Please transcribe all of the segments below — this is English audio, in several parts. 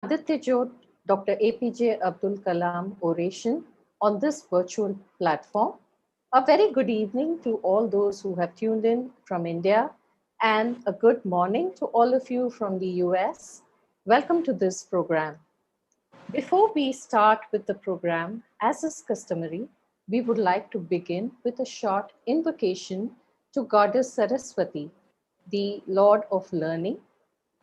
Aditya Jyot, Dr. A.P.J. Abdul Kalam Oration on this virtual platform. A very good evening to all those who have tuned in from India, and a good morning to all of you from the US. Welcome to this program. Before we start with the program, as is customary, we would like to begin with a short invocation to Goddess Saraswati, the Lord of Learning.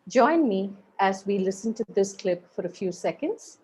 Join me as we listen to this clip for a few seconds.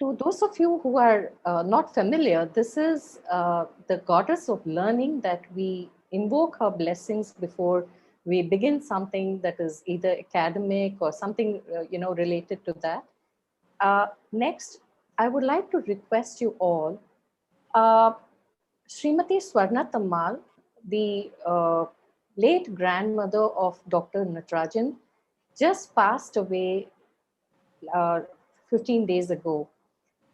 To those of you who are not familiar, this is the goddess of learning that we invoke her blessings before we begin something that is either academic or something related to that. Next, I would like to request you all, Srimati Swarna Tammal, the late grandmother of Dr. Natarajan, just passed away uh, 15 days ago.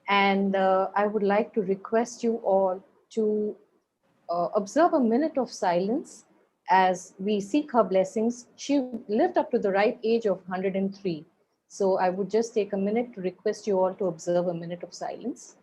And I would like to request you all to observe a minute of silence as we seek her blessings. She lived up to the right age of 103. So I would just take a minute to request you all to observe a minute of silence.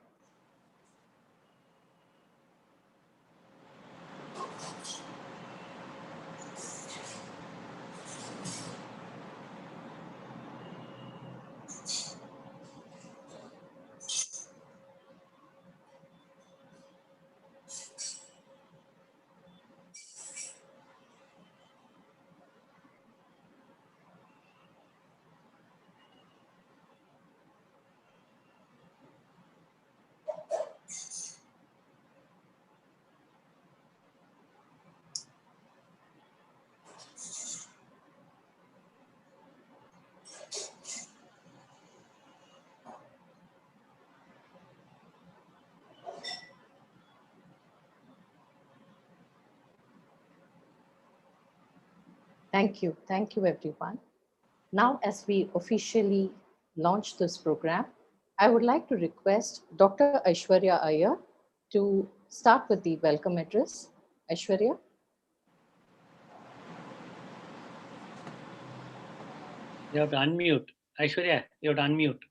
Thank you. Thank you, everyone. Now, as we officially launch this program, I would like to request Dr. Aishwarya Iyer to start with the welcome address. Aishwarya. You have to unmute. Aishwarya, you have to unmute.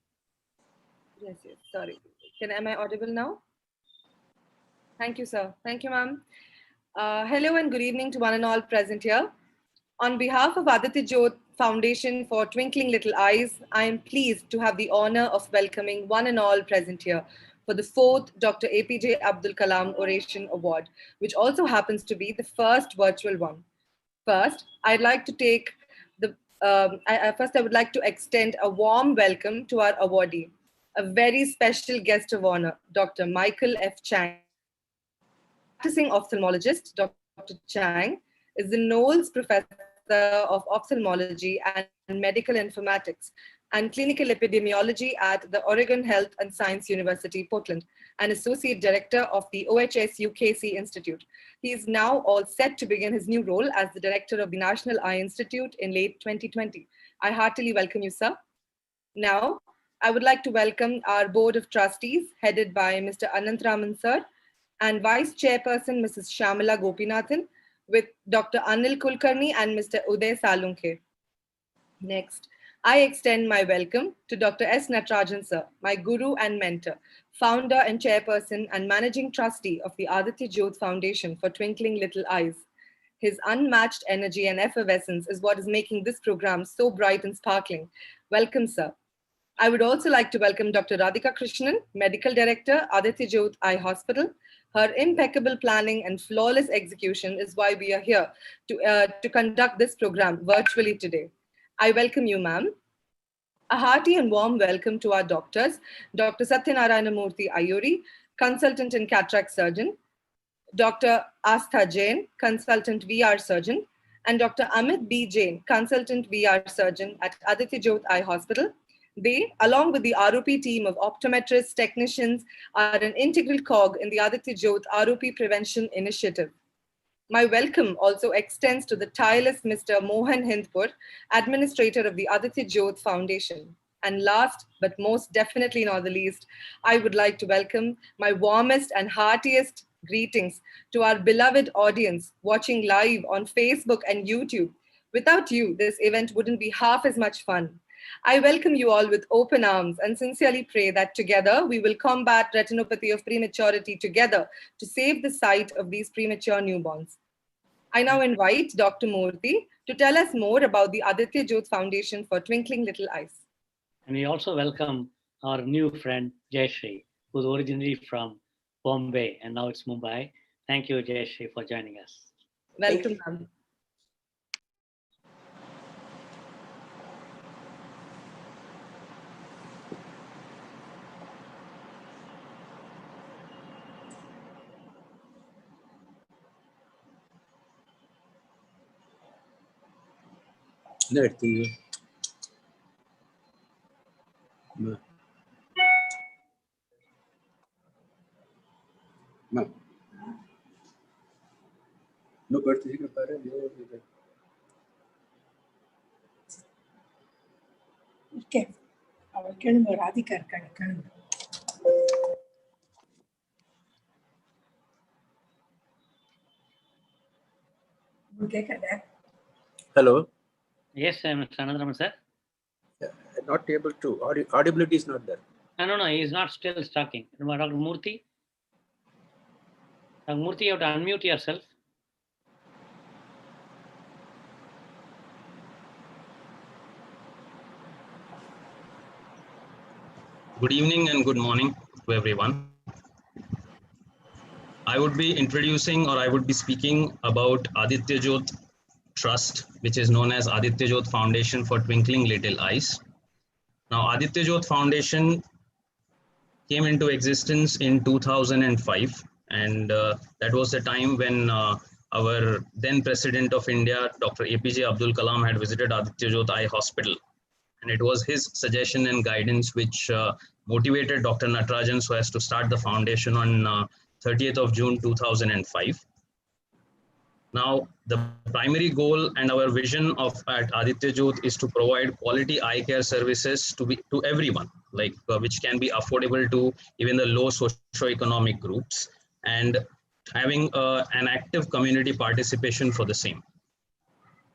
Yes, sorry. Am I audible now? Thank you, sir. Thank you, ma'am. Hello and good evening to one and all present here. On behalf of Aditya Jyot Foundation for Twinkling Little Eyes, I am pleased to have the honor of welcoming one and all present here for the 4th Dr. A.P.J. Abdul Kalam Oration Award, which also happens to be the first virtual one. First, I'd like to take the I would like to extend a warm welcome to our awardee, a very special guest of honor, Dr. Michael F. Chang. Practicing ophthalmologist, Dr. Chang is the Knowles Professor of Ophthalmology and Medical Informatics and Clinical Epidemiology at the Oregon Health and Science University, Portland, and Associate Director of the OHS UKC Institute. He is now all set to begin his new role as the Director of the National Eye Institute in late 2020. I heartily welcome you, sir. Now, I would like to welcome our Board of Trustees, headed by Mr. Anantraman, sir, and Vice Chairperson, Mrs. Shamala Gopinathan, with Dr. Anil Kulkarni and Mr. Uday Salunke. Next, I extend my welcome to Dr. S. Natarajan, sir, my guru and mentor, founder and chairperson and managing trustee of the Aditya Jyot Foundation for Twinkling Little Eyes. His unmatched energy and effervescence is what is making this program so bright and sparkling. Welcome, sir. I would also like to welcome Dr. Radhika Krishnan, Medical Director, Aditya Jyot Eye Hospital. Her impeccable planning and flawless execution is why we are here to conduct this program virtually today. I welcome you, ma'am. A hearty and warm welcome to our doctors, Dr. Satyanarayana Murthy Ayuri, Consultant and Cataract Surgeon, Dr. Astha Jain, Consultant VR Surgeon, and Dr. Amit B. Jain, Consultant VR Surgeon at Aditya Jyot Eye Hospital. They, along with the ROP team of optometrists, technicians, are an integral cog in the Aditya Jyot ROP Prevention Initiative. My welcome also extends to the tireless Mr. Mohan Hindpur, Administrator of the Aditya Jyot Foundation. And last, but most definitely not the least, I would like to welcome my warmest and heartiest greetings to our beloved audience watching live on Facebook and YouTube. Without you, this event wouldn't be half as much fun. I welcome you all with open arms and sincerely pray that together we will combat retinopathy of prematurity together to save the sight of these premature newborns. I now invite Dr. Murthy to tell us more about the Aditya Jyot Foundation for Twinkling Little Eyes. And we also welcome our new friend, Jayashree, who's originally from Bombay and now it's Mumbai. Thank you, Jayashree, for joining us. Welcome, ma'am. No birthday para Okay. Our Kalam Radhika Kalam. Hello. Yes, Mr. Anandraman, sir. Not able to. Audibility is not there. No, he's not still talking. Dr. Murthy? Dr. Murthy, you have to unmute yourself. Good evening and good morning to everyone. I would be introducing or I would be speaking about Aditya Jyot Trust, which is known as Aditya Jyot Foundation for Twinkling Little Eyes. Now, Aditya Jyot Foundation came into existence in 2005, and that was the time when our then President of India, Dr. A.P.J. Abdul Kalam, had visited Aditya Jyot Eye Hospital. And it was his suggestion and guidance which motivated Dr. Natarajan so as to start the foundation on 30th of June 2005. Now, the primary goal and our vision at Aditya Jyot is to provide quality eye care services to everyone, like which can be affordable to even the low socioeconomic groups, and having an active community participation for the same.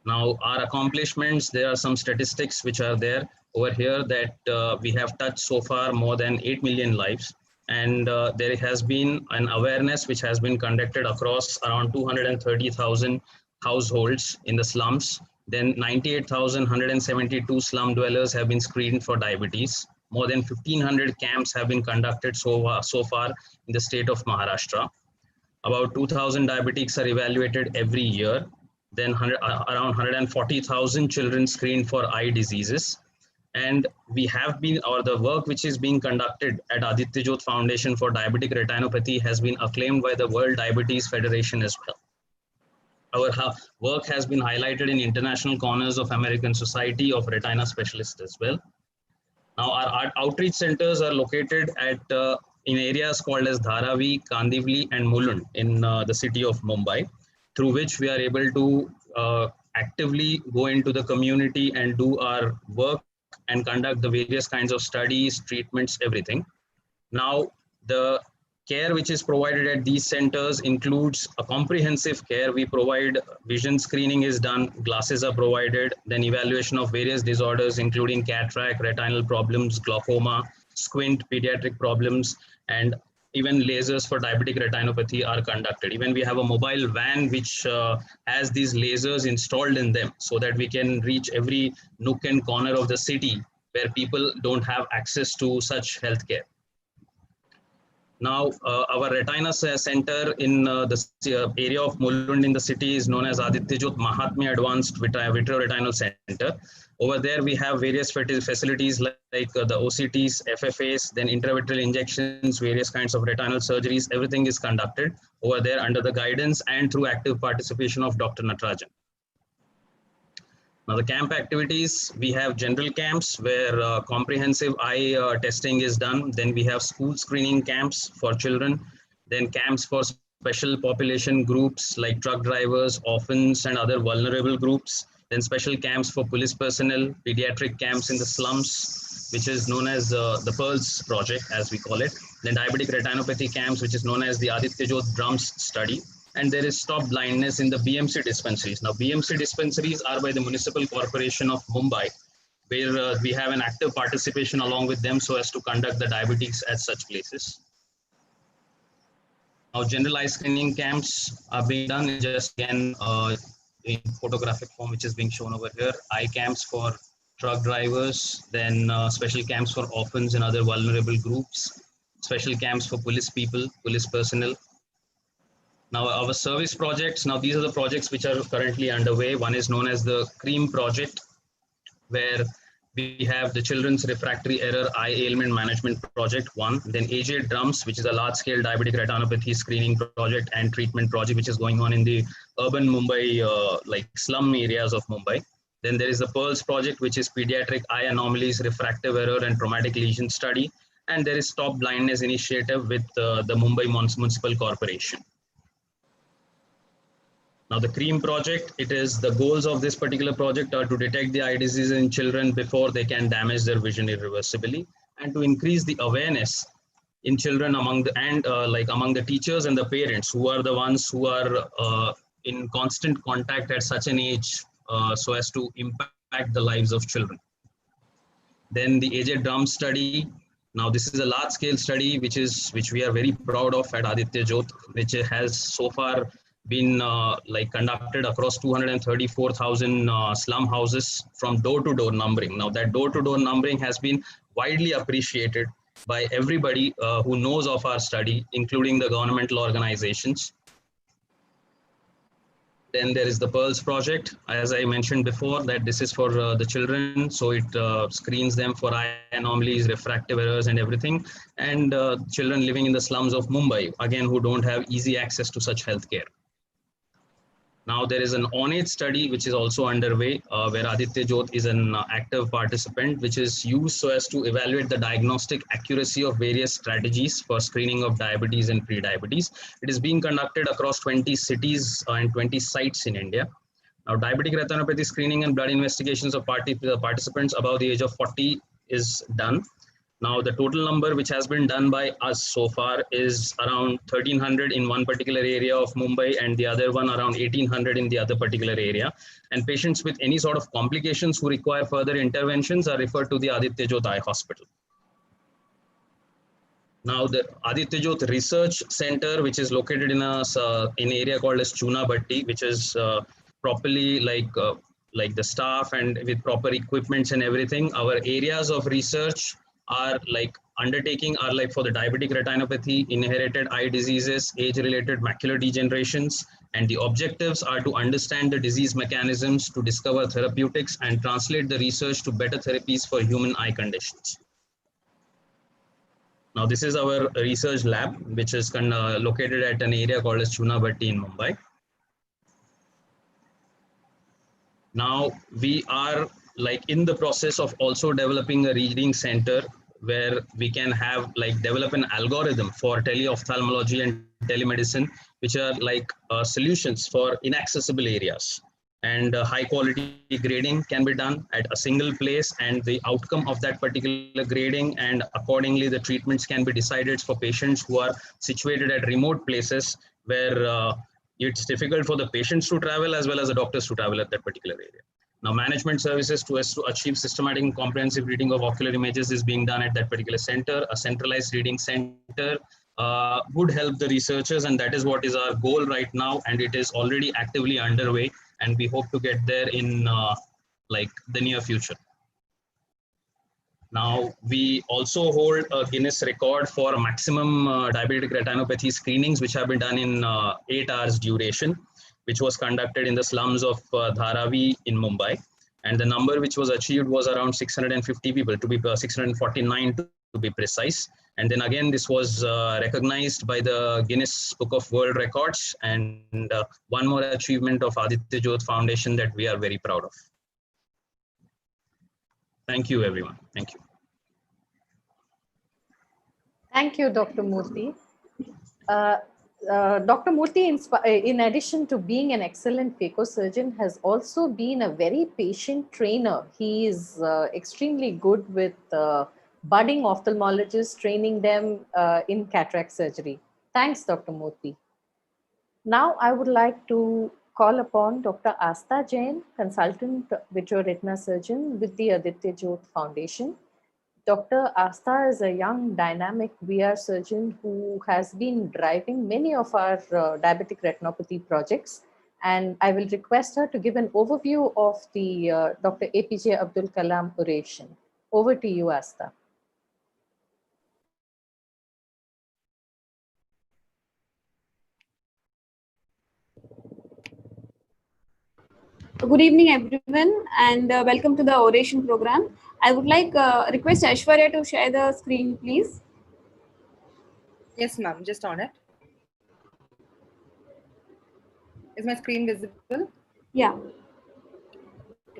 Now, our accomplishments, there are some statistics which are there over here that we have touched so far more than 8 million lives. And there has been an awareness which has been conducted across around 230,000 households in the slums. Then 98,172 slum dwellers have been screened for diabetes. More than 1,500 camps have been conducted so far in the state of Maharashtra. About 2,000 diabetics are evaluated every year. Then around 140,000 children screened for eye diseases. And we have been, or the work which is being conducted at Aditya Jyot Foundation for Diabetic Retinopathy has been acclaimed by the World Diabetes Federation as well. Our work has been highlighted in International Corners of American Society of Retina Specialists as well. Now, our outreach centers are located at in areas called as Dharavi, Kandivali, and Mulund in the city of Mumbai, through which we are able to actively go into the community and do our work and conduct the various kinds of studies, treatments, everything. Now, the care which is provided at these centers includes a comprehensive care. We provide vision screening is done, glasses are provided, then evaluation of various disorders, including cataract, retinal problems, glaucoma, squint, pediatric problems, and even lasers for diabetic retinopathy are conducted. Even we have a mobile van which has these lasers installed in them so that we can reach every nook and corner of the city where people don't have access to such healthcare. Now, our retina center in the area of Mulund in the city is known as Aditya Jyot Mahatmya Advanced Vitreoretinal Center. Over there, we have various facilities like the OCTs, FFAs, then intravitreal injections, various kinds of retinal surgeries. Everything is conducted over there under the guidance and through active participation of Dr. Natarajan. Now, the camp activities, we have general camps where comprehensive eye testing is done. Then we have school screening camps for children. Then camps for special population groups like truck drivers, orphans, and other vulnerable groups. Then special camps for police personnel, pediatric camps in the slums, which is known as the Pearls Project, as we call it. Then diabetic retinopathy camps, which is known as the Aditya Jyot Drums study. And there is stop blindness in the BMC dispensaries. Now, BMC dispensaries are by the Municipal Corporation of Mumbai, where we have an active participation along with them so as to conduct the diabetics at such places. Now, general eye screening camps are being done in just again in photographic form, which is being shown over here. Eye camps for truck drivers, then special camps for orphans and other vulnerable groups, special camps for police people, police personnel. Now, our service projects, now these are the projects which are currently underway. One is known as the CREAM project, where we have the Children's Refractory Error Eye Ailment Management Project 1, then A.J. Drums, which is a large-scale diabetic retinopathy screening project and treatment project, which is going on in the urban Mumbai, like slum areas of Mumbai. Then there is the Pearls project, which is pediatric eye anomalies, refractive error, and traumatic lesion study. And there is Stop Blindness initiative with the Mumbai Municipal Corporation. Now, the CREAM project, it is the goals of this particular project are to detect the eye disease in children before they can damage their vision irreversibly, and to increase the awareness in children among the among the teachers and the parents who are the ones who are in constant contact at such an age so as to impact the lives of children. Then the A.J. Drums study. Now, this is a large-scale study which we are very proud of at Aditya Jyot, which has so far been conducted across 234,000 slum houses from door-to-door numbering. Now, that door-to-door numbering has been widely appreciated by everybody who knows of our study, including the governmental organizations. Then there is the Pearls project. As I mentioned before, that this is for the children. So it screens them for eye anomalies, refractive errors and everything. And children living in the slums of Mumbai, again, who don't have easy access to such healthcare. Now, there is an on-age study which is also underway where Aditya Jyot is an active participant, which is used so as to evaluate the diagnostic accuracy of various strategies for screening of diabetes and pre-diabetes. It is being conducted across 20 cities and 20 sites in India. Now, diabetic retinopathy screening and blood investigations of participants above the age of 40 is done. Now, the total number which has been done by us so far is around 1,300 in one particular area of Mumbai and the other one around 1,800 in the other particular area. And patients with any sort of complications who require further interventions are referred to the Aditya Jyot Eye Hospital. Now, the Aditya Jyot Research Center, which is located in an area called as Chunabhatti, which is properly like the staff and with proper equipments and everything. Our areas of research are undertaking are for the diabetic retinopathy, inherited eye diseases, age-related macular degenerations, and the objectives are to understand the disease mechanisms, to discover therapeutics, and translate the research to better therapies for human eye conditions. Now, this is our research lab, which is located at an area called as Chunabhatti in Mumbai. Now, we are in the process of also developing a reading center where we can have develop an algorithm for teleophthalmology and telemedicine, which are solutions for inaccessible areas. And high quality grading can be done at a single place, and the outcome of that particular grading and accordingly the treatments can be decided for patients who are situated at remote places where it's difficult for the patients to travel as well as the doctors to travel at that particular area. Now, management services to achieve systematic and comprehensive reading of ocular images is being done at that particular center. A centralized reading center would help the researchers, and that is what is our goal right now, and it is already actively underway, and we hope to get there in like the near future. Now, we also hold a Guinness record for maximum diabetic retinopathy screenings, which have been done in 8 hours duration, which was conducted in the slums of Dharavi in Mumbai. And the number which was achieved was around 650 people, to be 649 to be precise. And then again, this was recognized by the Guinness Book of World Records, and one more achievement of Aditya Jyot Foundation that we are very proud of. Thank you, everyone. Thank you. Thank you, Dr. Murthy. Dr. Murthy, in addition to being an excellent phacosurgeon, has also been a very patient trainer. He is extremely good with budding ophthalmologists, training them in cataract surgery. Thanks, Dr. Murthy. Now, I would like to call upon Dr. Asta Jain, consultant vitreoretina surgeon with the Aditya Jyot Foundation. Dr. Asta is a young, dynamic VR surgeon who has been driving many of our diabetic retinopathy projects. And I will request her to give an overview of the Dr. A.P.J. Abdul Kalam oration. Over to you, Asta. Good evening, everyone, and welcome to the oration program. I would like request Aishwarya to share the screen, please. Yes, ma'am, just on it. Is my screen visible? Yeah.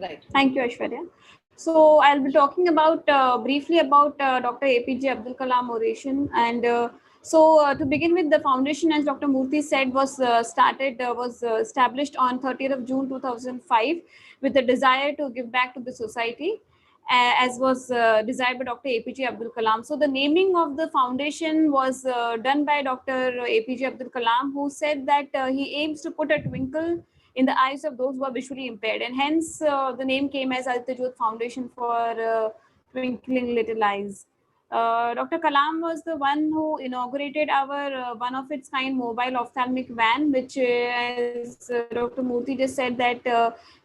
Right. Thank you, Aishwarya. So I'll be talking about briefly about Dr. A.P.J. Abdul Kalam oration. And to begin with, the foundation, as Dr. Murthy said, was established on 30th of June 2005 with the desire to give back to the society, as was desired by Dr. A.P.J. Abdul Kalam. So the naming of the foundation was done by Dr. A.P.J. Abdul Kalam, who said that he aims to put a twinkle in the eyes of those who are visually impaired, and hence the name came as Aditya Jyot Foundation for Twinkling Little Eyes. Dr. Kalam was the one who inaugurated our one of its kind mobile ophthalmic van, which, as Dr. Murthy just said, that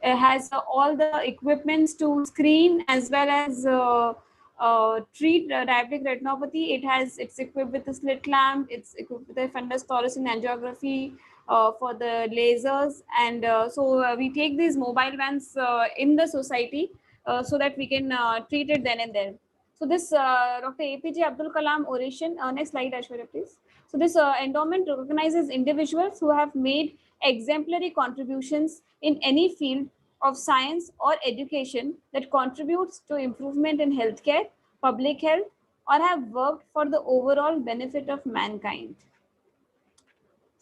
has all the equipments to screen as well as treat diabetic retinopathy. It's equipped with a slit lamp. It's equipped with a fundus fluorescent angiography for the lasers, and we take these mobile vans in the society so that we can treat it then and there. So this Dr. A.P.J. Abdul Kalam oration, next slide, Aishwarya, please. So this endowment recognizes individuals who have made exemplary contributions in any field of science or education that contributes to improvement in healthcare, public health, or have worked for the overall benefit of mankind.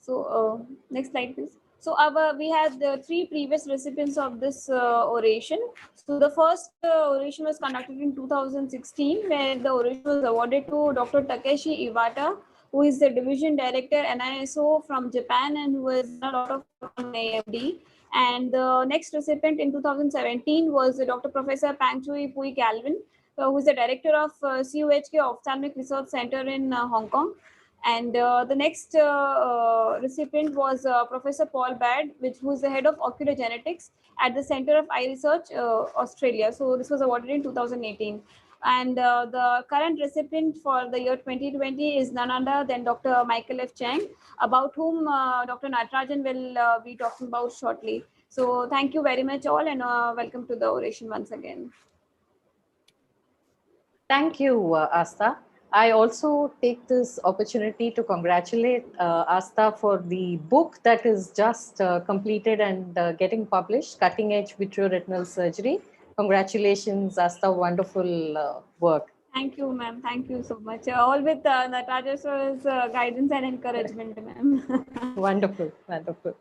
So next slide, please. So we had the 3 previous recipients of this oration. So the first oration was conducted in 2016, where the oration was awarded to Dr. Takeshi Iwata, who is the division director NISO from Japan and who has done a lot of work on AMD. And the next recipient in 2017 was Dr. Professor Pangchui Pui Calvin, who is the director of CUHK Ophthalmic Research Center in Hong Kong. And the next recipient was Professor Paul Baird, who is the head of ocular genetics at the Center of Eye Research, Australia. So this was awarded in 2018. And the current recipient for the year 2020 is none other than Dr. Michael F. Chang, about whom Dr. Natarajan will be talking about shortly. So thank you very much all, and welcome to the oration once again. Thank you, Asta. I also take this opportunity to congratulate Asta for the book that is just completed and getting published, Cutting Edge Vitreoretinal Surgery. Congratulations, Asta, wonderful work. Thank you, ma'am. Thank you so much. All with Nataraja's guidance and encouragement, ma'am. Wonderful, wonderful.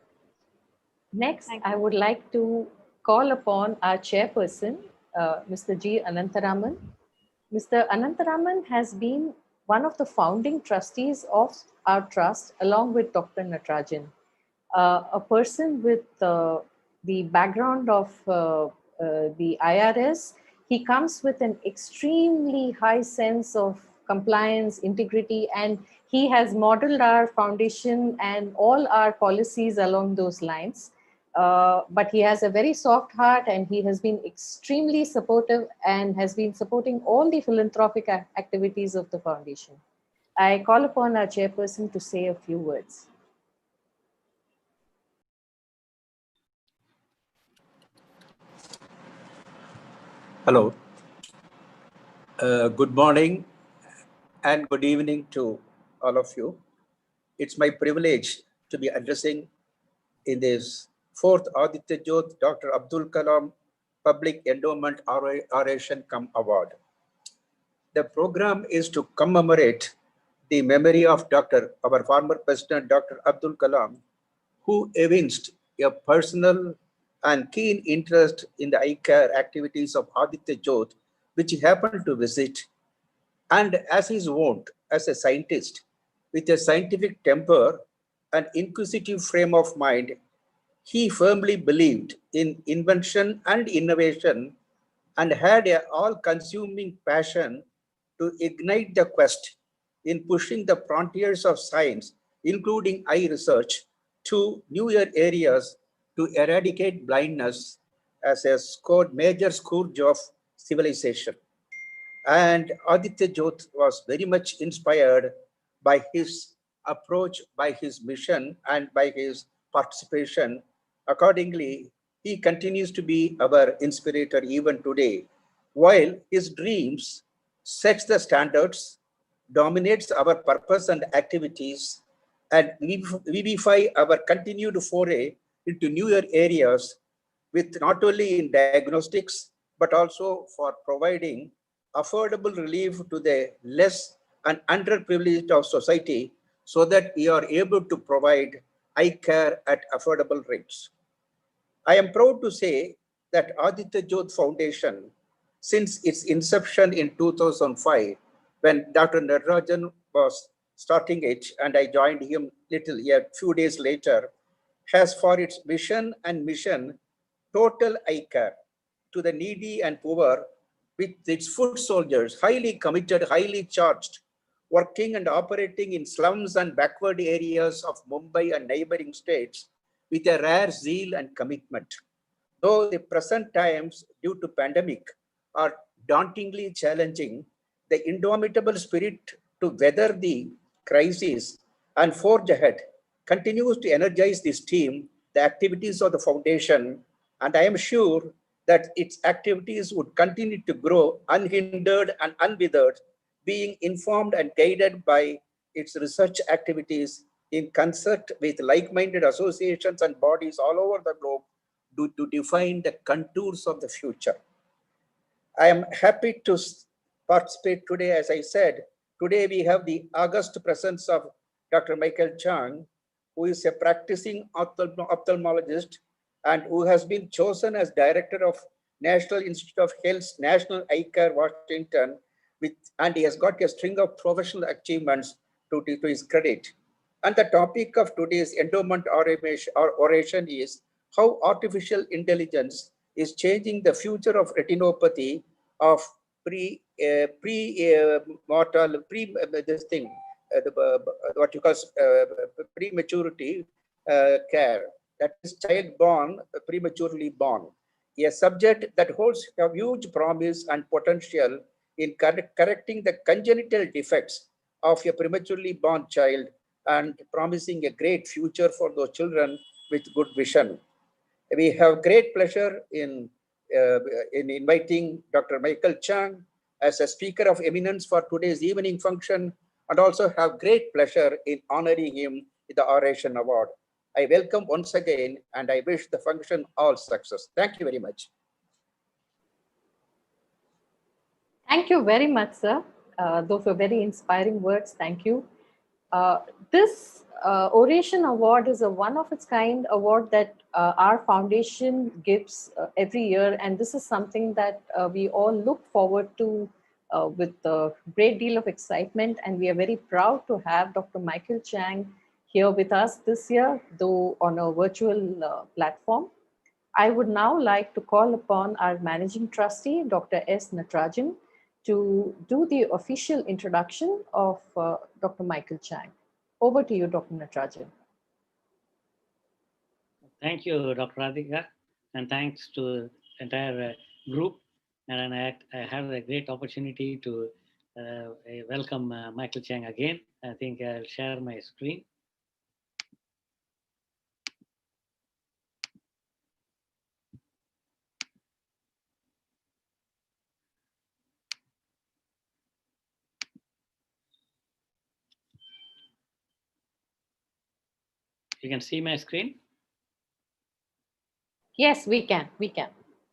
Next, I would like to call upon our chairperson, Mr. G. Anantaraman. Mr. Anantaraman has been one of the founding trustees of our trust, along with Dr. Natarajan. A person with the background of the IRS, he comes with an extremely high sense of compliance, integrity, and he has modeled our foundation and all our policies along those lines. But he has a very soft heart, and he has been extremely supportive and has been supporting all the philanthropic activities of the foundation. I call upon our chairperson to say a few words. Hello. Good morning and good evening to all of you. It's my privilege to be addressing in this fourth Aditya Jyot Dr. Abdul Kalam Public Endowment Oration Come Award. The program is to commemorate the memory of our former President, Dr. Abdul Kalam, who evinced a personal and keen interest in the eye care activities of Aditya Jyot, which he happened to visit. And as is wont, as a scientist, with a scientific temper and inquisitive frame of mind, he firmly believed in invention and innovation and had an all-consuming passion to ignite the quest in pushing the frontiers of science, including eye research, to newer areas to eradicate blindness as a major scourge of civilization. And Aditya Jyot was very much inspired by his approach, by his mission, and by his participation. Accordingly, he continues to be our inspirator even today, while his dreams sets the standards, dominates our purpose and activities, and vivify our continued foray into newer areas with not only in diagnostics, but also for providing affordable relief to the less and underprivileged of society so that we are able to provide eye care at affordable rates. I am proud to say that Aditya Jyot Foundation, since its inception in 2005, when Dr. Natarajan was starting it and I joined him a few days later, has for its vision and mission total eye care to the needy and poor, with its foot soldiers, highly committed, highly charged, working and operating in slums and backward areas of Mumbai and neighboring states with a rare zeal and commitment. Though the present times due to pandemic are dauntingly challenging, the indomitable spirit to weather the crisis and forge ahead continues to energize this team, the activities of the foundation, and I am sure that its activities would continue to grow unhindered and unwithered, being informed and guided by its research activities in concert with like-minded associations and bodies all over the globe to define the contours of the future. I am happy to participate today. As I said, today we have the august presence of Dr. Michael Chang, who is a practicing ophthalmologist and who has been chosen as director of National Institute of Health's National Eye Care, Washington, and he has got a string of professional achievements to his credit. And the topic of today's endowment oration is how artificial intelligence is changing the future of retinopathy of what you call prematurity care, that is child born prematurely born, a subject that holds a huge promise and potential in correcting the congenital defects of a prematurely born child and promising a great future for those children with good vision. We have great pleasure in inviting Dr. Michael Chang as a speaker of eminence for today's evening function, and also have great pleasure in honoring him with the Oration Award. I welcome once again, and I wish the function all success. Thank you very much. Thank you very much, sir. Those were very inspiring words. Thank you. This Oration Award is a one-of-its-kind award that our foundation gives every year, and this is something that we all look forward to with a great deal of excitement, and we are very proud to have Dr. Michael Chang here with us this year, though on a virtual platform. I would now like to call upon our Managing Trustee, Dr. S. Natarajan, to do the official introduction of Dr. Michael Chang. Over to you, Dr. Natarajan. Thank you, Dr. Radhika, and thanks to the entire group. And I have a great opportunity to welcome Michael Chang again. I think I'll share my screen. You can see my screen? Yes, we can.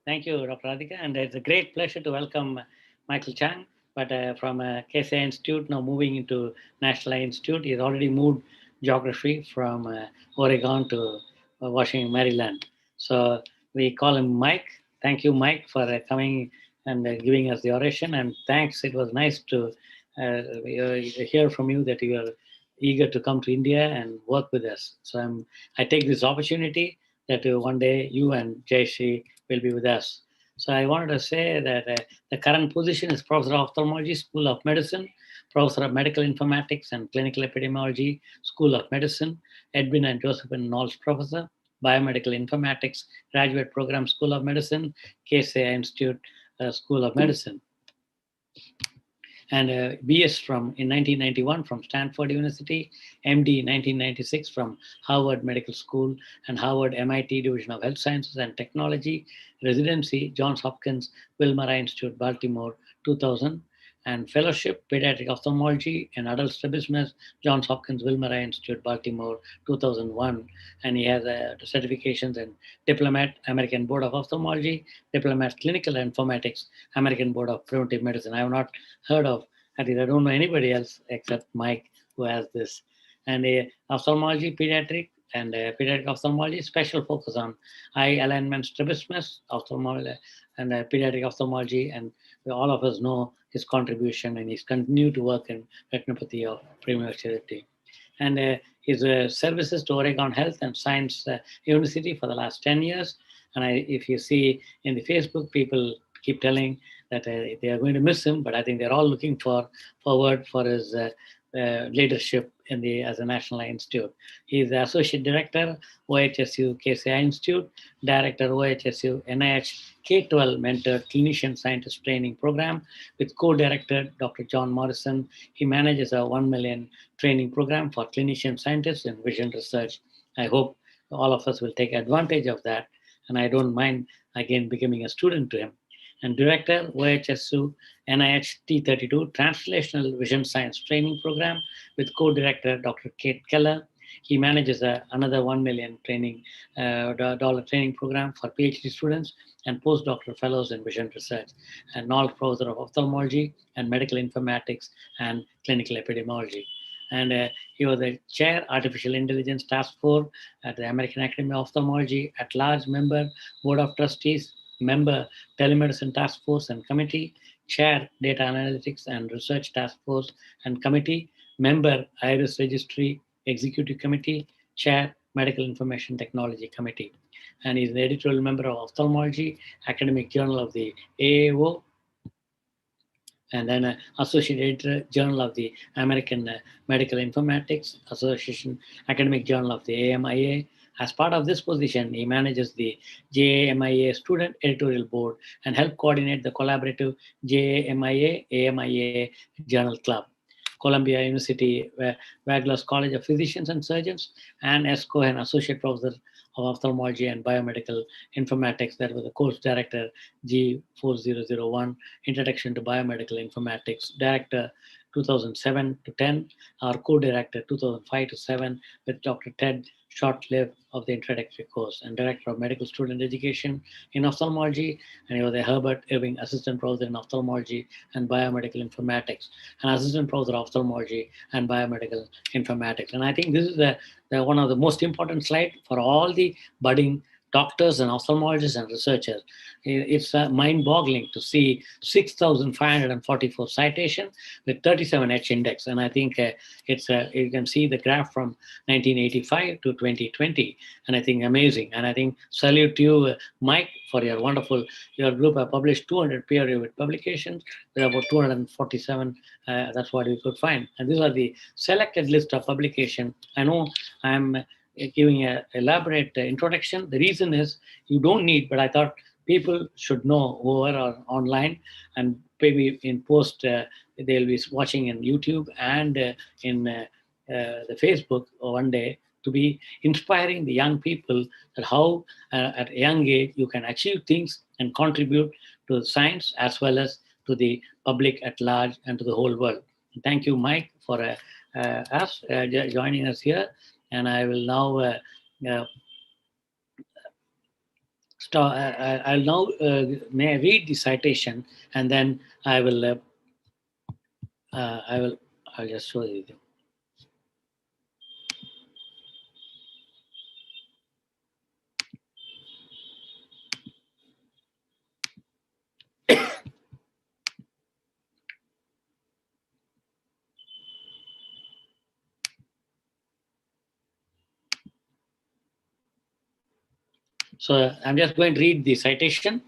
Thank you, Dr. Radhika. And it's a great pleasure to welcome Michael Chang, but from KSI Institute, now moving into National Eye Institute. He's already moved geography from Oregon to Washington, Maryland. So we call him Mike. Thank you, Mike, for coming and giving us the oration. And thanks. It was nice to hear from you that you are eager to come to India and work with us. So I take this opportunity that one day you and Jayashree will be with us. So I wanted to say that the current position is Professor of Ophthalmology, School of Medicine, Professor of Medical Informatics and Clinical Epidemiology, School of Medicine, Edwin and Josephine Knowles Professor, Biomedical Informatics, Graduate Program, School of Medicine, KSI Institute, School of Medicine. And BS in 1991 from Stanford University, MD in 1996 from Harvard Medical School and Harvard MIT Division of Health Sciences and Technology, residency, Johns Hopkins Wilmer Eye Institute, Baltimore, 2000, and fellowship, pediatric ophthalmology and adult strabismus, Johns Hopkins Wilmer Eye Institute, Baltimore, 2001. And he has certifications in Diplomat, American Board of Ophthalmology, Diplomat Clinical Informatics, American Board of Preventive Medicine. I have not heard of, at least I don't know anybody else except Mike who has this. And ophthalmology, pediatric, and pediatric ophthalmology, special focus on eye alignment strabismus, ophthalmology, and pediatric ophthalmology. And all of us know his contribution, and he's continued to work in retinopathy of prematurity. And his services to Oregon Health and Science University for the last 10 years. And if you see in the Facebook, people keep telling that they are going to miss him, but I think they're all looking forward for his leadership as a National Eye Institute. He is the Associate Director, OHSU KSI Institute, Director, OHSU NIH K-12 Mentored Clinician Scientist Training Program with Co-Director Dr. John Morrison. He manages a 1 million training program for clinician scientists in vision research. I hope all of us will take advantage of that, and I don't mind again becoming a student to him. And Director, OHSU NIH T32 Translational Vision Science Training Program with Co-Director Dr. Kate Keller. He manages another 1 million dollar training program for PhD students and postdoctoral fellows in vision research, and Knowles Professor of Ophthalmology and Medical Informatics and Clinical Epidemiology. And he was the Chair, Artificial Intelligence Task Force at the American Academy of Ophthalmology, at large member, Board of Trustees, member, Telemedicine Task Force and Committee, Chair, Data Analytics and Research Task Force and Committee, member, IRIS Registry Executive Committee, Chair, Medical Information Technology Committee. And he's the editorial member of Ophthalmology, Academic Journal of the AAO, and then Associate Editor, Journal of the American Medical Informatics Association, Academic Journal of the AMIA. As part of this position, he manages the JAMIA Student Editorial Board and help coordinate the collaborative JAMIA AMIA Journal Club. Columbia University Wagler's College of Physicians and Surgeons, and S. Cohen, Associate Professor of Ophthalmology and Biomedical Informatics. That was the course director, G4001, Introduction to Biomedical Informatics, Director 2007 to 10, our co-director 2005 to 7 with Dr. Ted Shortlive of the introductory course, and Director of Medical Student Education in Ophthalmology, and he was a Herbert Irving Assistant Professor in Ophthalmology and Biomedical Informatics, and Assistant Professor of Ophthalmology and Biomedical Informatics. And I think this is one of the most important slides for all the budding doctors and ophthalmologists and researchers. It's mind-boggling to see 6,544 citations with 37 H index. And I think you can see the graph from 1985 to 2020. And I think amazing. And I think salute to you, Mike, for your group have published 200 peer-reviewed publications with about 247. That's what we could find. And these are the selected list of publication. I know I'm giving an elaborate introduction. The reason is you don't need, but I thought people should know who are online, and maybe in post they'll be watching in YouTube and in the Facebook one day, to be inspiring the young people that how at a young age you can achieve things and contribute to science as well as to the public at large and to the whole world. Thank you, Mike, for joining us here. And I will now I'll now may I read the citation, and then I'll just show you. So I'm just going to read the citation.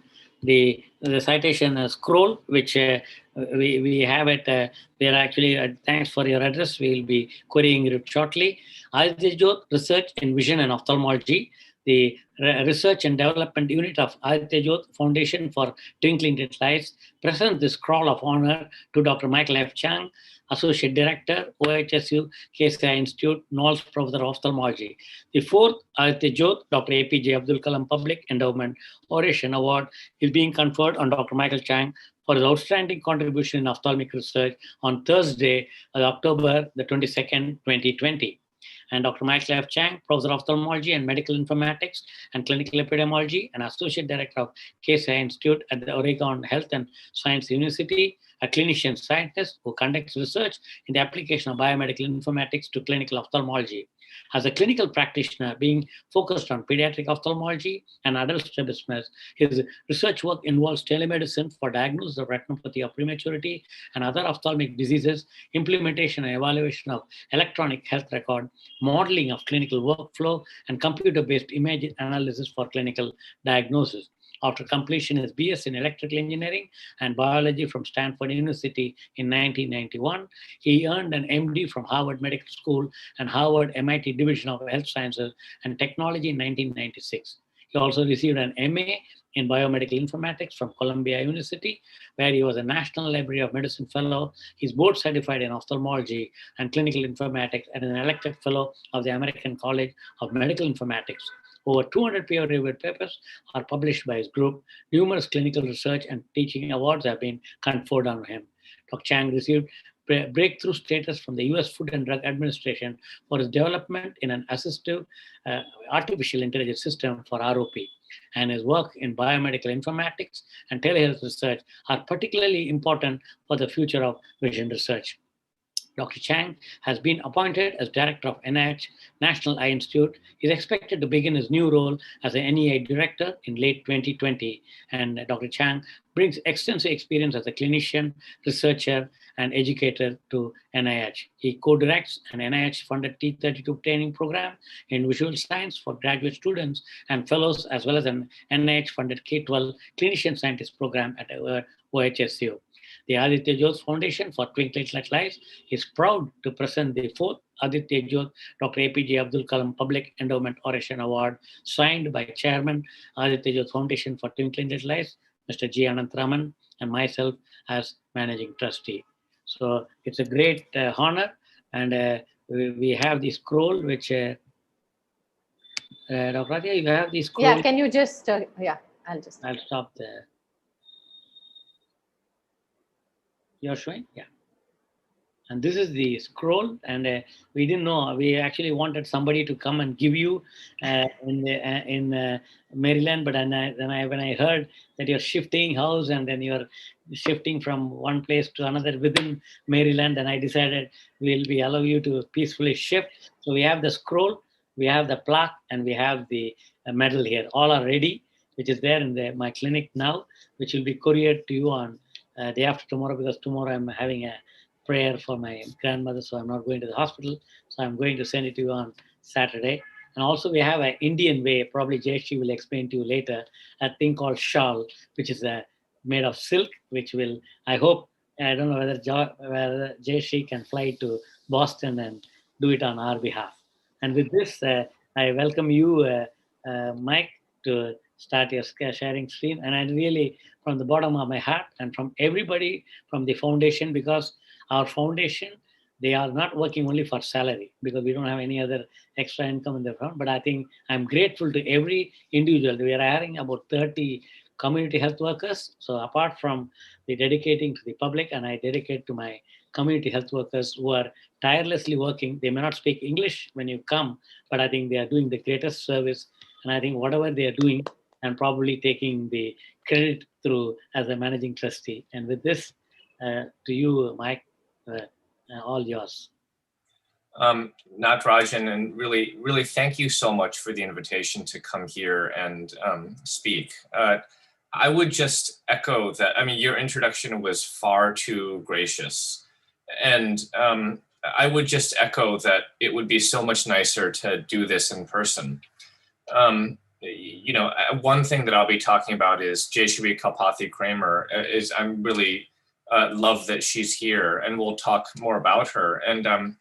The citation scroll, which we have it. We're actually, thanks for your address. We'll be querying it shortly. Aditya Jyot Research in Vision and Ophthalmology, the Research and Development Unit of Aditya Jyot Foundation for Twinkling Little Lights, presents the scroll of honor to Dr. Michael F. Chang, Associate Director, OHSU KCI Institute, Knowles Professor of Ophthalmology. The fourth Aditya Jyot, Dr. A.P.J. Abdul Kalam Public Endowment Oration Award is being conferred on Dr. Michael Chang for his outstanding contribution in ophthalmic research on Thursday, October the 22nd, 2020. And Dr. Michael F. Chang, Professor of Ophthalmology and Medical Informatics and Clinical Epidemiology, and Associate Director of KCI Institute at the Oregon Health and Science University, a clinician scientist who conducts research in the application of biomedical informatics to clinical ophthalmology. As a clinical practitioner being focused on pediatric ophthalmology and adult strabismus, his research work involves telemedicine for diagnosis of retinopathy of prematurity and other ophthalmic diseases, implementation and evaluation of electronic health record, modeling of clinical workflow, and computer-based image analysis for clinical diagnosis. After completion his BS in Electrical Engineering and Biology from Stanford University in 1991, he earned an MD from Harvard Medical School and Harvard MIT Division of Health Sciences and Technology in 1996. He also received an MA in Biomedical Informatics from Columbia University, where he was a National Library of Medicine Fellow. He's board certified in ophthalmology and clinical informatics and an elected fellow of the American College of Medical Informatics. Over 200 peer-reviewed papers are published by his group. Numerous clinical research and teaching awards have been conferred on him. Dr. Chang received breakthrough status from the US Food and Drug Administration for his development in an assistive artificial intelligence system for ROP. And his work in biomedical informatics and telehealth research are particularly important for the future of vision research. Dr. Chang has been appointed as Director of NIH National Eye Institute. He is expected to begin his new role as an NEI Director in late 2020. And Dr. Chang brings extensive experience as a clinician, researcher, and educator to NIH. He co-directs an NIH-funded T32 training program in visual science for graduate students and fellows, as well as an NIH-funded K-12 clinician scientist program at OHSU. The Aditya Jyot Foundation for Twinkling Little Lights is proud to present the fourth Aditya Jyot Dr. A.P.J. Abdul Kalam Public Endowment Oration Award, signed by Chairman Aditya Jyot Foundation for Twinkling Little Lights, Mr. G. Anantharaman, and myself as Managing Trustee. So it's a great honor, and we have the scroll, which Dr. Aditya, you have the scroll. Yeah, can you just, I'll stop there. You're showing? Yeah. And this is the scroll, and we didn't know. We actually wanted somebody to come and give you in Maryland, but when I heard that you're shifting house and then you're shifting from one place to another within Maryland, then I decided we'll allow you to peacefully shift. So we have the scroll, we have the plaque, and we have the medal here. All are ready, which is there in my clinic now, which will be couriered to you on day after tomorrow, because tomorrow I'm having a prayer for my grandmother, so I'm not going to the hospital. So I'm going to send it to you on Saturday. And also we have an Indian way, probably Jayeshi will explain to you later, a thing called shawl, which is made of silk, which will, I hope, I don't know whether Jayeshi can fly to Boston and do it on our behalf. And with this, I welcome you, Mike, to start your sharing screen. And I really, from the bottom of my heart and from everybody from the foundation, because our foundation, they are not working only for salary, because we don't have any other extra income in the front. But I think I'm grateful to every individual. We are hiring about 30 community health workers. So apart from the dedicating to the public, and I dedicate to my community health workers who are tirelessly working. They may not speak English when you come, but I think they are doing the greatest service. And I think whatever they are doing, I'm probably taking the credit through as a managing trustee. And with this, to you, Mike, all yours. Natarajan, and really thank you so much for the invitation to come here and speak. I would just echo that. I mean, your introduction was far too gracious. And I would just echo that it would be so much nicer to do this in person. You know, one thing that I'll be talking about is Jayeshi Kalpathy Kramer. I'm really love that she's here, and we'll talk more about her. And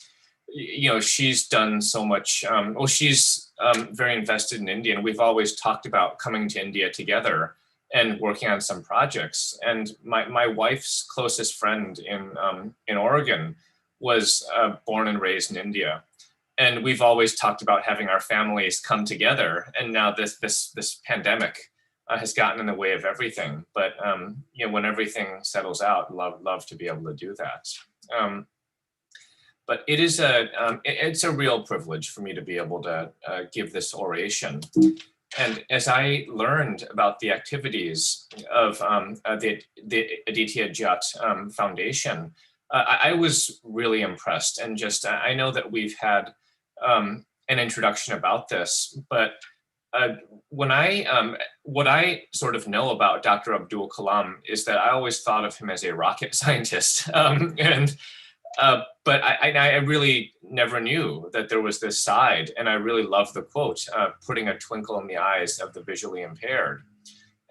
you know, she's done so much. Well, she's very invested in India, and we've always talked about coming to India together and working on some projects. And my wife's closest friend in Oregon was born and raised in India. And we've always talked about having our families come together. And now this pandemic has gotten in the way of everything. But you know, when everything settles out, love to be able to do that. But it is it's a real privilege for me to be able to give this oration. And as I learned about the activities of the Aditya Jyot Foundation, I was really impressed. And just, I know that we've had an introduction about this, but what I sort of know about Dr. Abdul Kalam is that I always thought of him as a rocket scientist. But I really never knew that there was this side. And I really love the quote, putting a twinkle in the eyes of the visually impaired.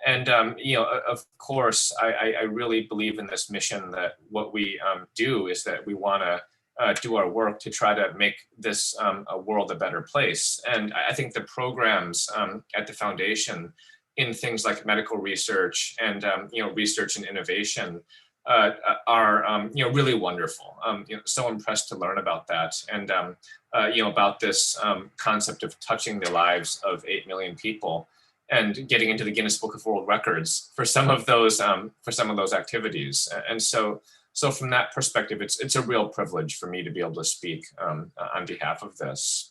And, you know, of course, I really believe in this mission that what we do is that we want to do our work to try to make this a world a better place. And I think the programs at the foundation in things like medical research and, you know, research and innovation are you know, really wonderful. You know, so impressed to learn about that, and you know, about this concept of touching the lives of 8 million people and getting into the Guinness Book of World Records for some of those activities. And so from that perspective, it's a real privilege for me to be able to speak on behalf of this.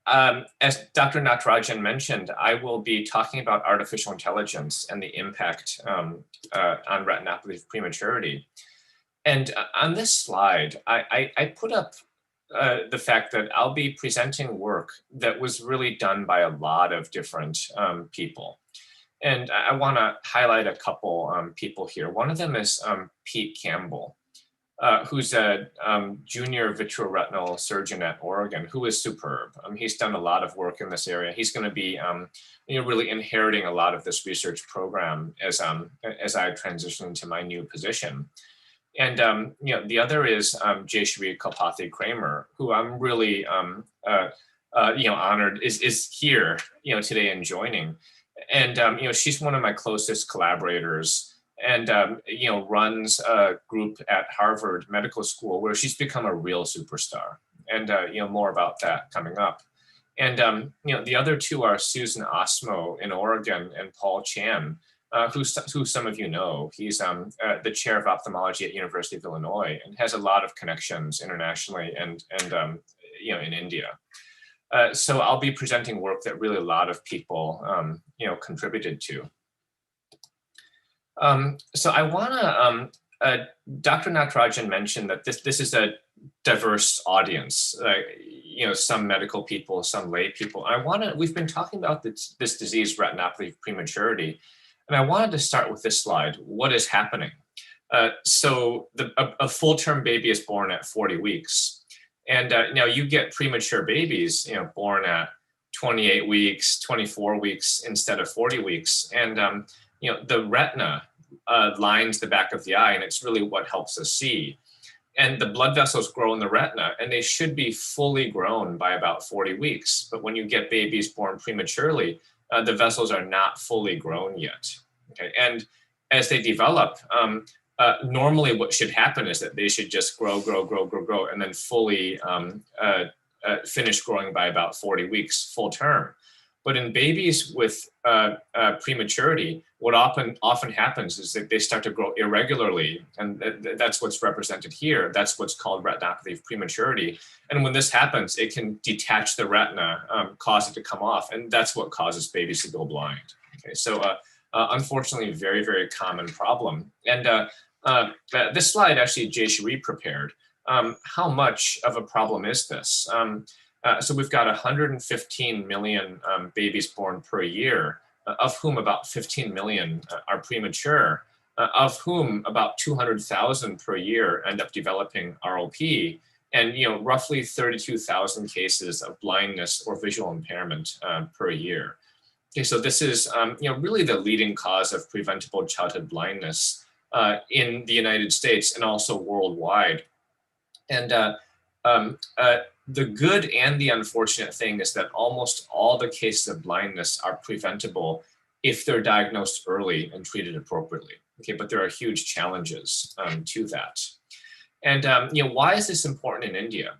As Dr. Natarajan mentioned, I will be talking about artificial intelligence and the impact on retinopathy of prematurity. And on this slide, I put up the fact that I'll be presenting work that was really done by a lot of different people. And I want to highlight a couple people here. One of them is Pete Campbell, who's a junior vitreoretinal surgeon at Oregon, who is superb. He's done a lot of work in this area. He's going to be you know, really inheriting a lot of this research program as I transition into my new position. And you know, the other is Jayeshi Kalpathy Kramer, who I'm really you know, honored is here, you know, today and joining. And you know, she's one of my closest collaborators, and you know, runs a group at Harvard Medical School where she's become a real superstar. And you know, more about that coming up. And you know, the other two are Susan Osmo in Oregon and Paul Chang, who some of you know. He's the chair of ophthalmology at University of Illinois and has a lot of connections internationally and you know, in India. So I'll be presenting work that really a lot of people you know, contributed to. So I want to, Dr. Natarajan mentioned that this is a diverse audience, some medical people, some lay people. We've been talking about this disease, retinopathy of prematurity, and I wanted to start with this slide. What is happening? So a full-term baby is born at 40 weeks. And now you get premature babies, born at 28 weeks, 24 weeks instead of 40 weeks. And, the retina lines the back of the eye, and it's really what helps us see. And the blood vessels grow in the retina, and they should be fully grown by about 40 weeks. But when you get babies born prematurely, the vessels are not fully grown yet. Okay, and as they develop, normally what should happen is that they should just grow, and then fully finish growing by about 40 weeks full term. But in babies with prematurity, what often happens is that they start to grow irregularly, and that's what's represented here. That's what's called retinopathy of prematurity. And when this happens, it can detach the retina, cause it to come off, and that's what causes babies to go blind. Okay, so unfortunately, very, very common problem. And this slide actually Jay Cherie prepared. How much of a problem is this? So we've got 115 million babies born per year, of whom about 15 million are premature, of whom about 200,000 per year end up developing ROP, and roughly 32,000 cases of blindness or visual impairment per year. Okay, so this is really the leading cause of preventable childhood blindness in the United States and also worldwide. And the good and the unfortunate thing is that almost all the cases of blindness are preventable if they're diagnosed early and treated appropriately. Okay, but there are huge challenges to that. And why is this important in India?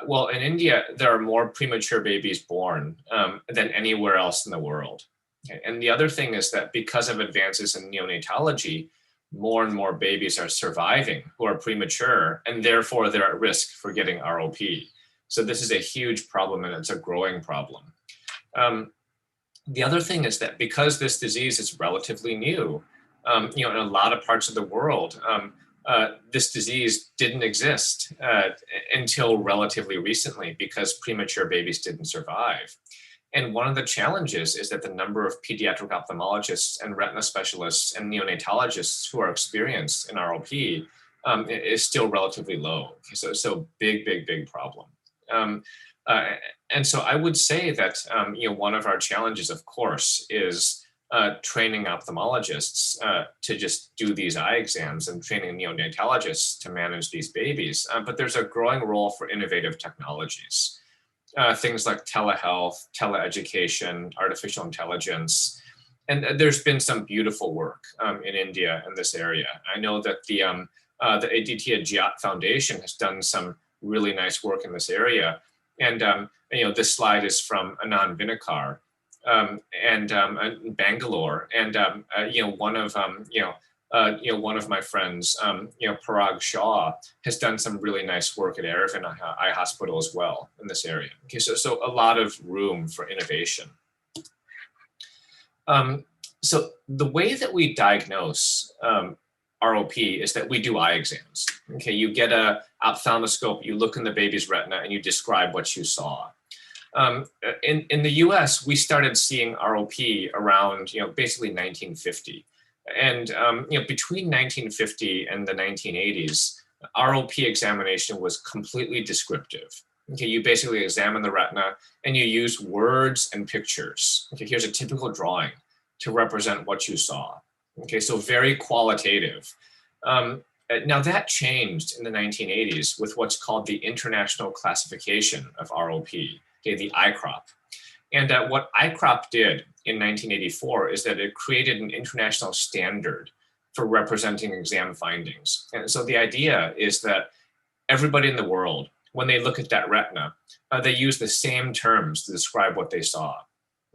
Well, in India, there are more premature babies born than anywhere else in the world. Okay? And the other thing is that because of advances in neonatology, more and more babies are surviving who are premature, and therefore they're at risk for getting ROP. So this is a huge problem, and it's a growing problem. The other thing is that because this disease is relatively new, in a lot of parts of the world, this disease didn't exist until relatively recently because premature babies didn't survive. And one of the challenges is that the number of pediatric ophthalmologists and retina specialists and neonatologists who are experienced in ROP is still relatively low. So big problem. And so I would say that one of our challenges, of course, is training ophthalmologists to just do these eye exams and training neonatologists to manage these babies. But there's a growing role for innovative technologies. Things like telehealth, teleeducation, artificial intelligence. And there's been some beautiful work in India in this area. I know that the Aditya Jyot Foundation has done some really nice work in this area. And this slide is from Anand Vinakar in Bangalore. And one of my friends, Parag Shah, has done some really nice work at Aravind Eye Hospital as well in this area. Okay, so a lot of room for innovation. So the way that we diagnose ROP is that we do eye exams. Okay, you get a ophthalmoscope, you look in the baby's retina, and you describe what you saw. In the US, we started seeing ROP around basically 1950. And between 1950 and the 1980s, ROP examination was completely descriptive. Okay, you basically examine the retina and you use words and pictures. Okay, here's a typical drawing to represent what you saw. Okay, so very qualitative. Now that changed in the 1980s with what's called the International Classification of ROP, okay, the ICROP. And what ICROP did in 1984 is that it created an international standard for representing exam findings. And so the idea is that everybody in the world, when they look at that retina, they use the same terms to describe what they saw.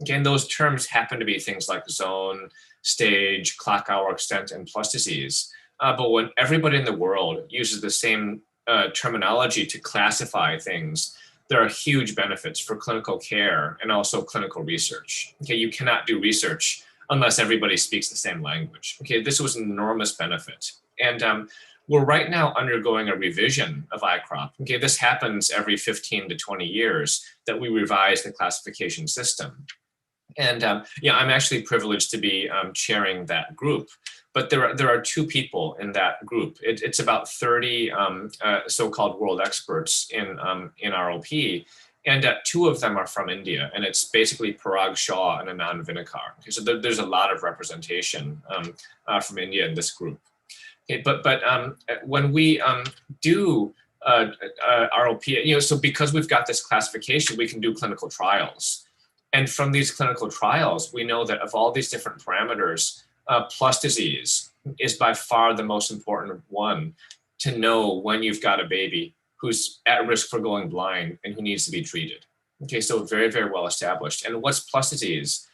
Okay, and those terms happen to be things like zone, stage, clock hour extent, and plus disease. But when everybody in the world uses the same terminology to classify things, there are huge benefits for clinical care and also clinical research. Okay, you cannot do research unless everybody speaks the same language. Okay, this was an enormous benefit. And we're right now undergoing a revision of ICROP. Okay, this happens every 15 to 20 years that we revise the classification system. And yeah, I'm actually privileged to be chairing that group. But there are two people in that group. It's about 30 so-called world experts in ROP, and two of them are from India, and it's basically Parag Shah and Anand Vinakar. Okay, so there's a lot of representation from India in this group. Okay, but when we do ROP, so because we've got this classification, we can do clinical trials. And from these clinical trials, we know that of all these different parameters, plus disease is by far the most important one to know when you've got a baby who's at risk for going blind and who needs to be treated. Okay, so very, very well established. And what's plus disease?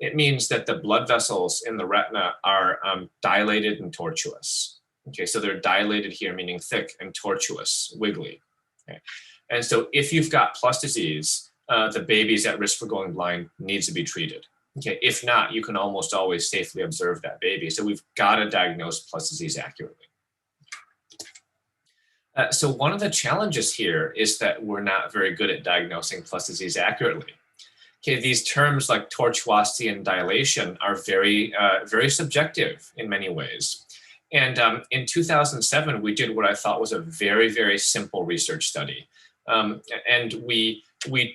It means that the blood vessels in the retina are dilated and tortuous. Okay, so they're dilated here, meaning thick, and tortuous, wiggly. Okay. And so if you've got plus disease, the baby's at risk for going blind, needs to be treated. Okay, if not, you can almost always safely observe that baby. So we've got to diagnose plus disease accurately. So one of the challenges here is that we're not very good at diagnosing plus disease accurately. Okay, these terms like tortuosity and dilation are very, very subjective in many ways. And in 2007, we did what I thought was a very, very simple research study. And we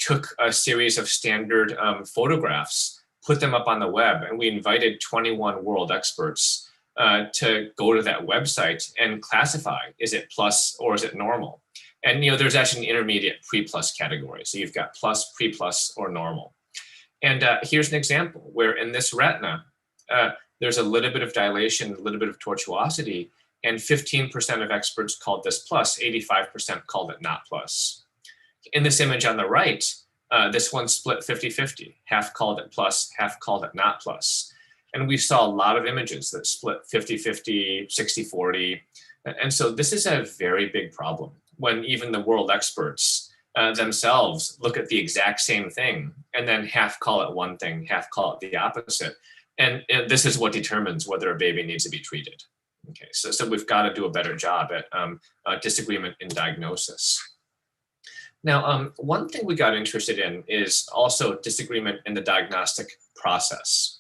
took a series of standard photographs, put them up on the web, and we invited 21 world experts to go to that website and classify, is it plus or is it normal? And there's actually an intermediate pre-plus category. So you've got plus, pre-plus, or normal. And here's an example where in this retina, there's a little bit of dilation, a little bit of tortuosity, and 15% of experts called this plus, 85% called it not plus. In this image on the right, this one split 50-50, half called it plus, half called it not plus. And we saw a lot of images that split 50-50, 60-40. And so this is a very big problem when even the world experts themselves look at the exact same thing and then half call it one thing, half call it the opposite. And this is what determines whether a baby needs to be treated. Okay, so we've got to do a better job at disagreement in diagnosis. Now, one thing we got interested in is also disagreement in the diagnostic process.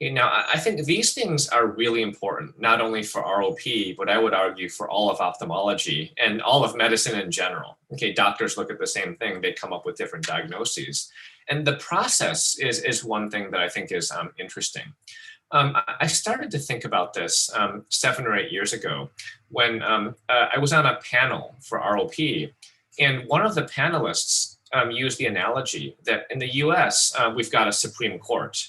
Okay, now, I think these things are really important, not only for ROP, but I would argue for all of ophthalmology and all of medicine in general. Okay, doctors look at the same thing, they come up with different diagnoses. And the process is one thing that I think is interesting. I started to think about this 7 or 8 years ago when I was on a panel for ROP, and one of the panelists used the analogy that in the US, we've got a Supreme Court.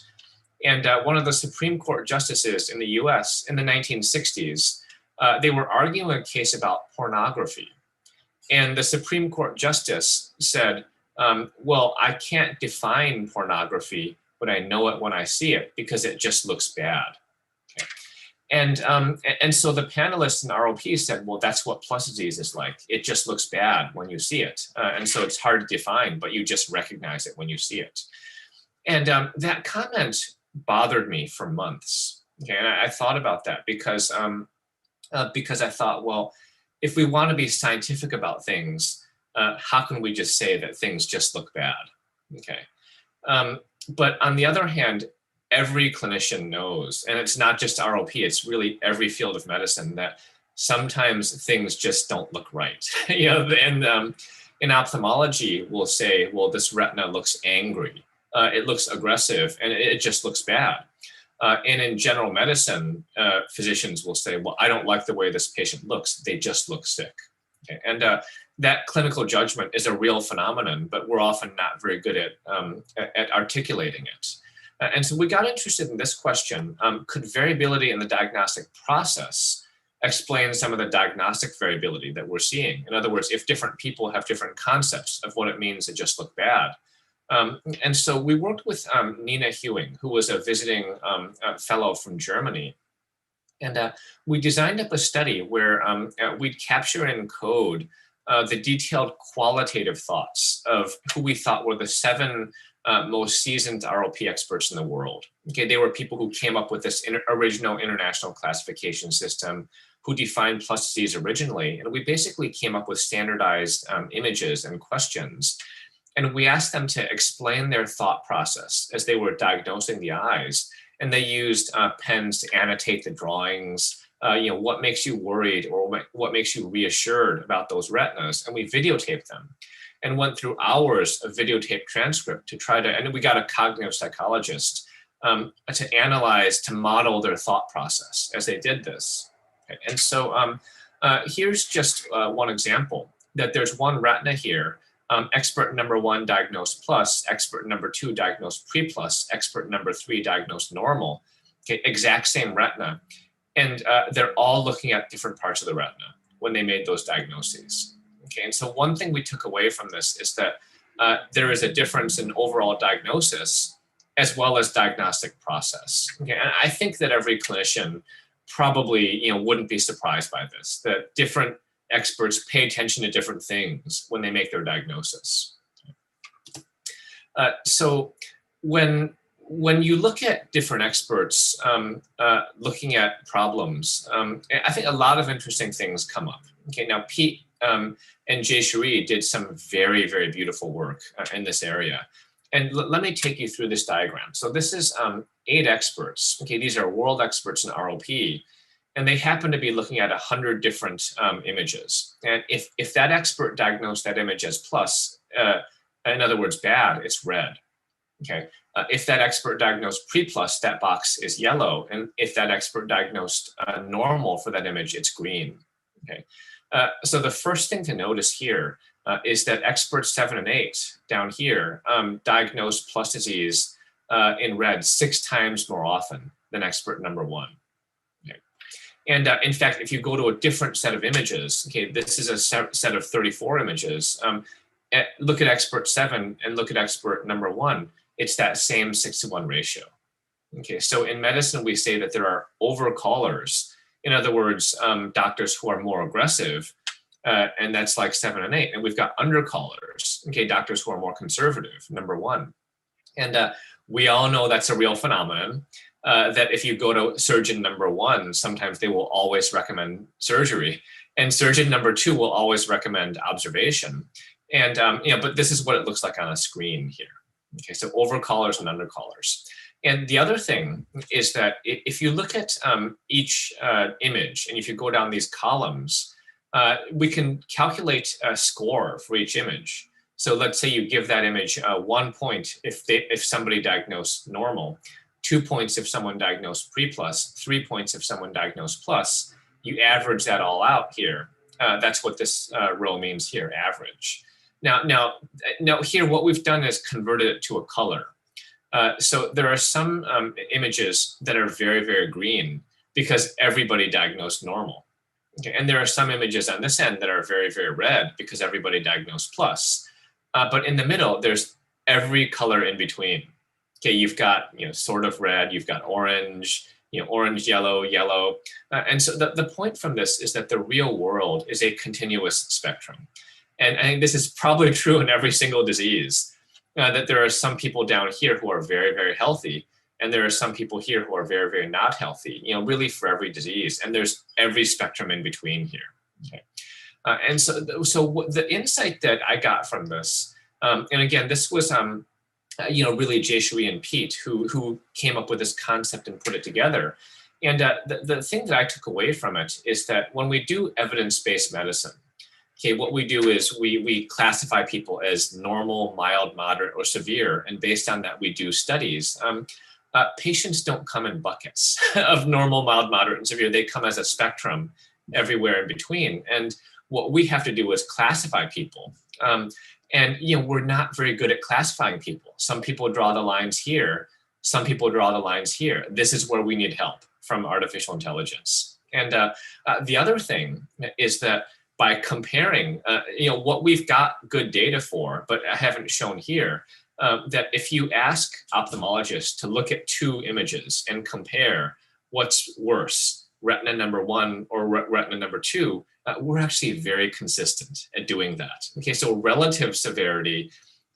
And one of the Supreme Court justices in the US in the 1960s, they were arguing a case about pornography. And the Supreme Court justice said, well, I can't define pornography, but I know it when I see it because it just looks bad. Okay. And so the panelists in ROP said, well, that's what plus disease is like. It just looks bad when you see it. And so it's hard to define, but you just recognize it when you see it. And that comment bothered me for months. Okay, and I thought about that because I thought, well, if we want to be scientific about things, how can we just say that things just look bad? Okay, but on the other hand, every clinician knows, and it's not just ROP, it's really every field of medicine, that sometimes things just don't look right. And in ophthalmology, we'll say, well, this retina looks angry. It looks aggressive, and it just looks bad. And in general medicine, physicians will say, well, I don't like the way this patient looks. They just look sick. Okay? And that clinical judgment is a real phenomenon, but we're often not very good at articulating it. And so we got interested in this question, could variability in the diagnostic process explain some of the diagnostic variability that we're seeing? In other words, if different people have different concepts of what it means to just look bad. And so we worked with Nina Hewing, who was a visiting fellow from Germany. And we designed up a study where we'd capture and encode the detailed qualitative thoughts of who we thought were the 7 most seasoned ROP experts in the world. Okay, they were people who came up with this original international classification system, who defined plus disease originally. And we basically came up with standardized images and questions. And we asked them to explain their thought process as they were diagnosing the eyes. And they used pens to annotate the drawings, what makes you worried or what makes you reassured about those retinas. And we videotaped them and went through hours of videotape transcript to try to, and we got a cognitive psychologist to analyze, to model their thought process as they did this. Okay. And so here's just one example, that there's one retina here, expert number 1 diagnosed plus, expert number 2 diagnosed pre-plus, expert number 3 diagnosed normal, okay, exact same retina. And they're all looking at different parts of the retina when they made those diagnoses. Okay, and so one thing we took away from this is that there is a difference in overall diagnosis as well as diagnostic process. Okay, and I think that every clinician probably wouldn't be surprised by this, that different experts pay attention to different things when they make their diagnosis. So when you look at different experts looking at problems, I think a lot of interesting things come up. Okay, now Pete and Jay Cherie did some very, very beautiful work in this area. And let me take you through this diagram. So this is 8 experts. Okay, these are world experts in ROP. And they happen to be looking at 100 different images. And if that expert diagnosed that image as plus, in other words, bad, it's red. Okay. If that expert diagnosed pre-plus, that box is yellow. And if that expert diagnosed normal for that image, it's green. Okay. So the first thing to notice here is that experts 7 and 8 down here diagnosed plus disease in red 6 times more often than expert number 1. Okay. And in fact, if you go to a different set of images, okay, this is a set of 34 images. Look at expert 7 and look at expert number 1. It's that same 6-to-1 ratio. Okay, so in medicine, we say that there are overcallers. In other words, doctors who are more aggressive, and that's like 7 and 8. And we've got undercallers, okay, doctors who are more conservative, number 1. And we all know that's a real phenomenon, that if you go to surgeon number 1, sometimes they will always recommend surgery. And surgeon number 2 will always recommend observation. And, but this is what it looks like on a screen here. Okay, so overcallers and undercallers. And the other thing is that if you look at each image, and if you go down these columns, we can calculate a score for each image. So let's say you give that image 1 point if somebody diagnosed normal, 2 points if someone diagnosed pre-plus, 3 points if someone diagnosed plus. You average that all out here. That's what this row means here, average. Now here, what we've done is converted it to a color. So there are some images that are very, very green because everybody diagnosed normal. Okay, and there are some images on this end that are very, very red because everybody diagnosed plus. But in the middle, there's every color in between. Okay, you've got sort of red, you've got orange, orange, yellow, yellow. And so the point from this is that the real world is a continuous spectrum. And I think this is probably true in every single disease, that there are some people down here who are very, very healthy, and there are some people here who are very, very not healthy, really for every disease. And there's every spectrum in between here. Okay. And so the insight that I got from this, and again, this was, really Jay Cherie and Pete who came up with this concept and put it together. And the thing that I took away from it is that when we do evidence-based medicine, okay, what we do is we classify people as normal, mild, moderate, or severe, and based on that, we do studies. Patients don't come in buckets of normal, mild, moderate, and severe. They come as a spectrum everywhere in between. And what we have to do is classify people. And we're not very good at classifying people. Some people draw the lines here. Some people draw the lines here. This is where we need help from artificial intelligence. And the other thing is that by comparing, what we've got good data for, but I haven't shown here, that if you ask ophthalmologists to look at 2 images and compare what's worse, retina number 1 or retina number 2, we're actually very consistent at doing that. Okay, so relative severity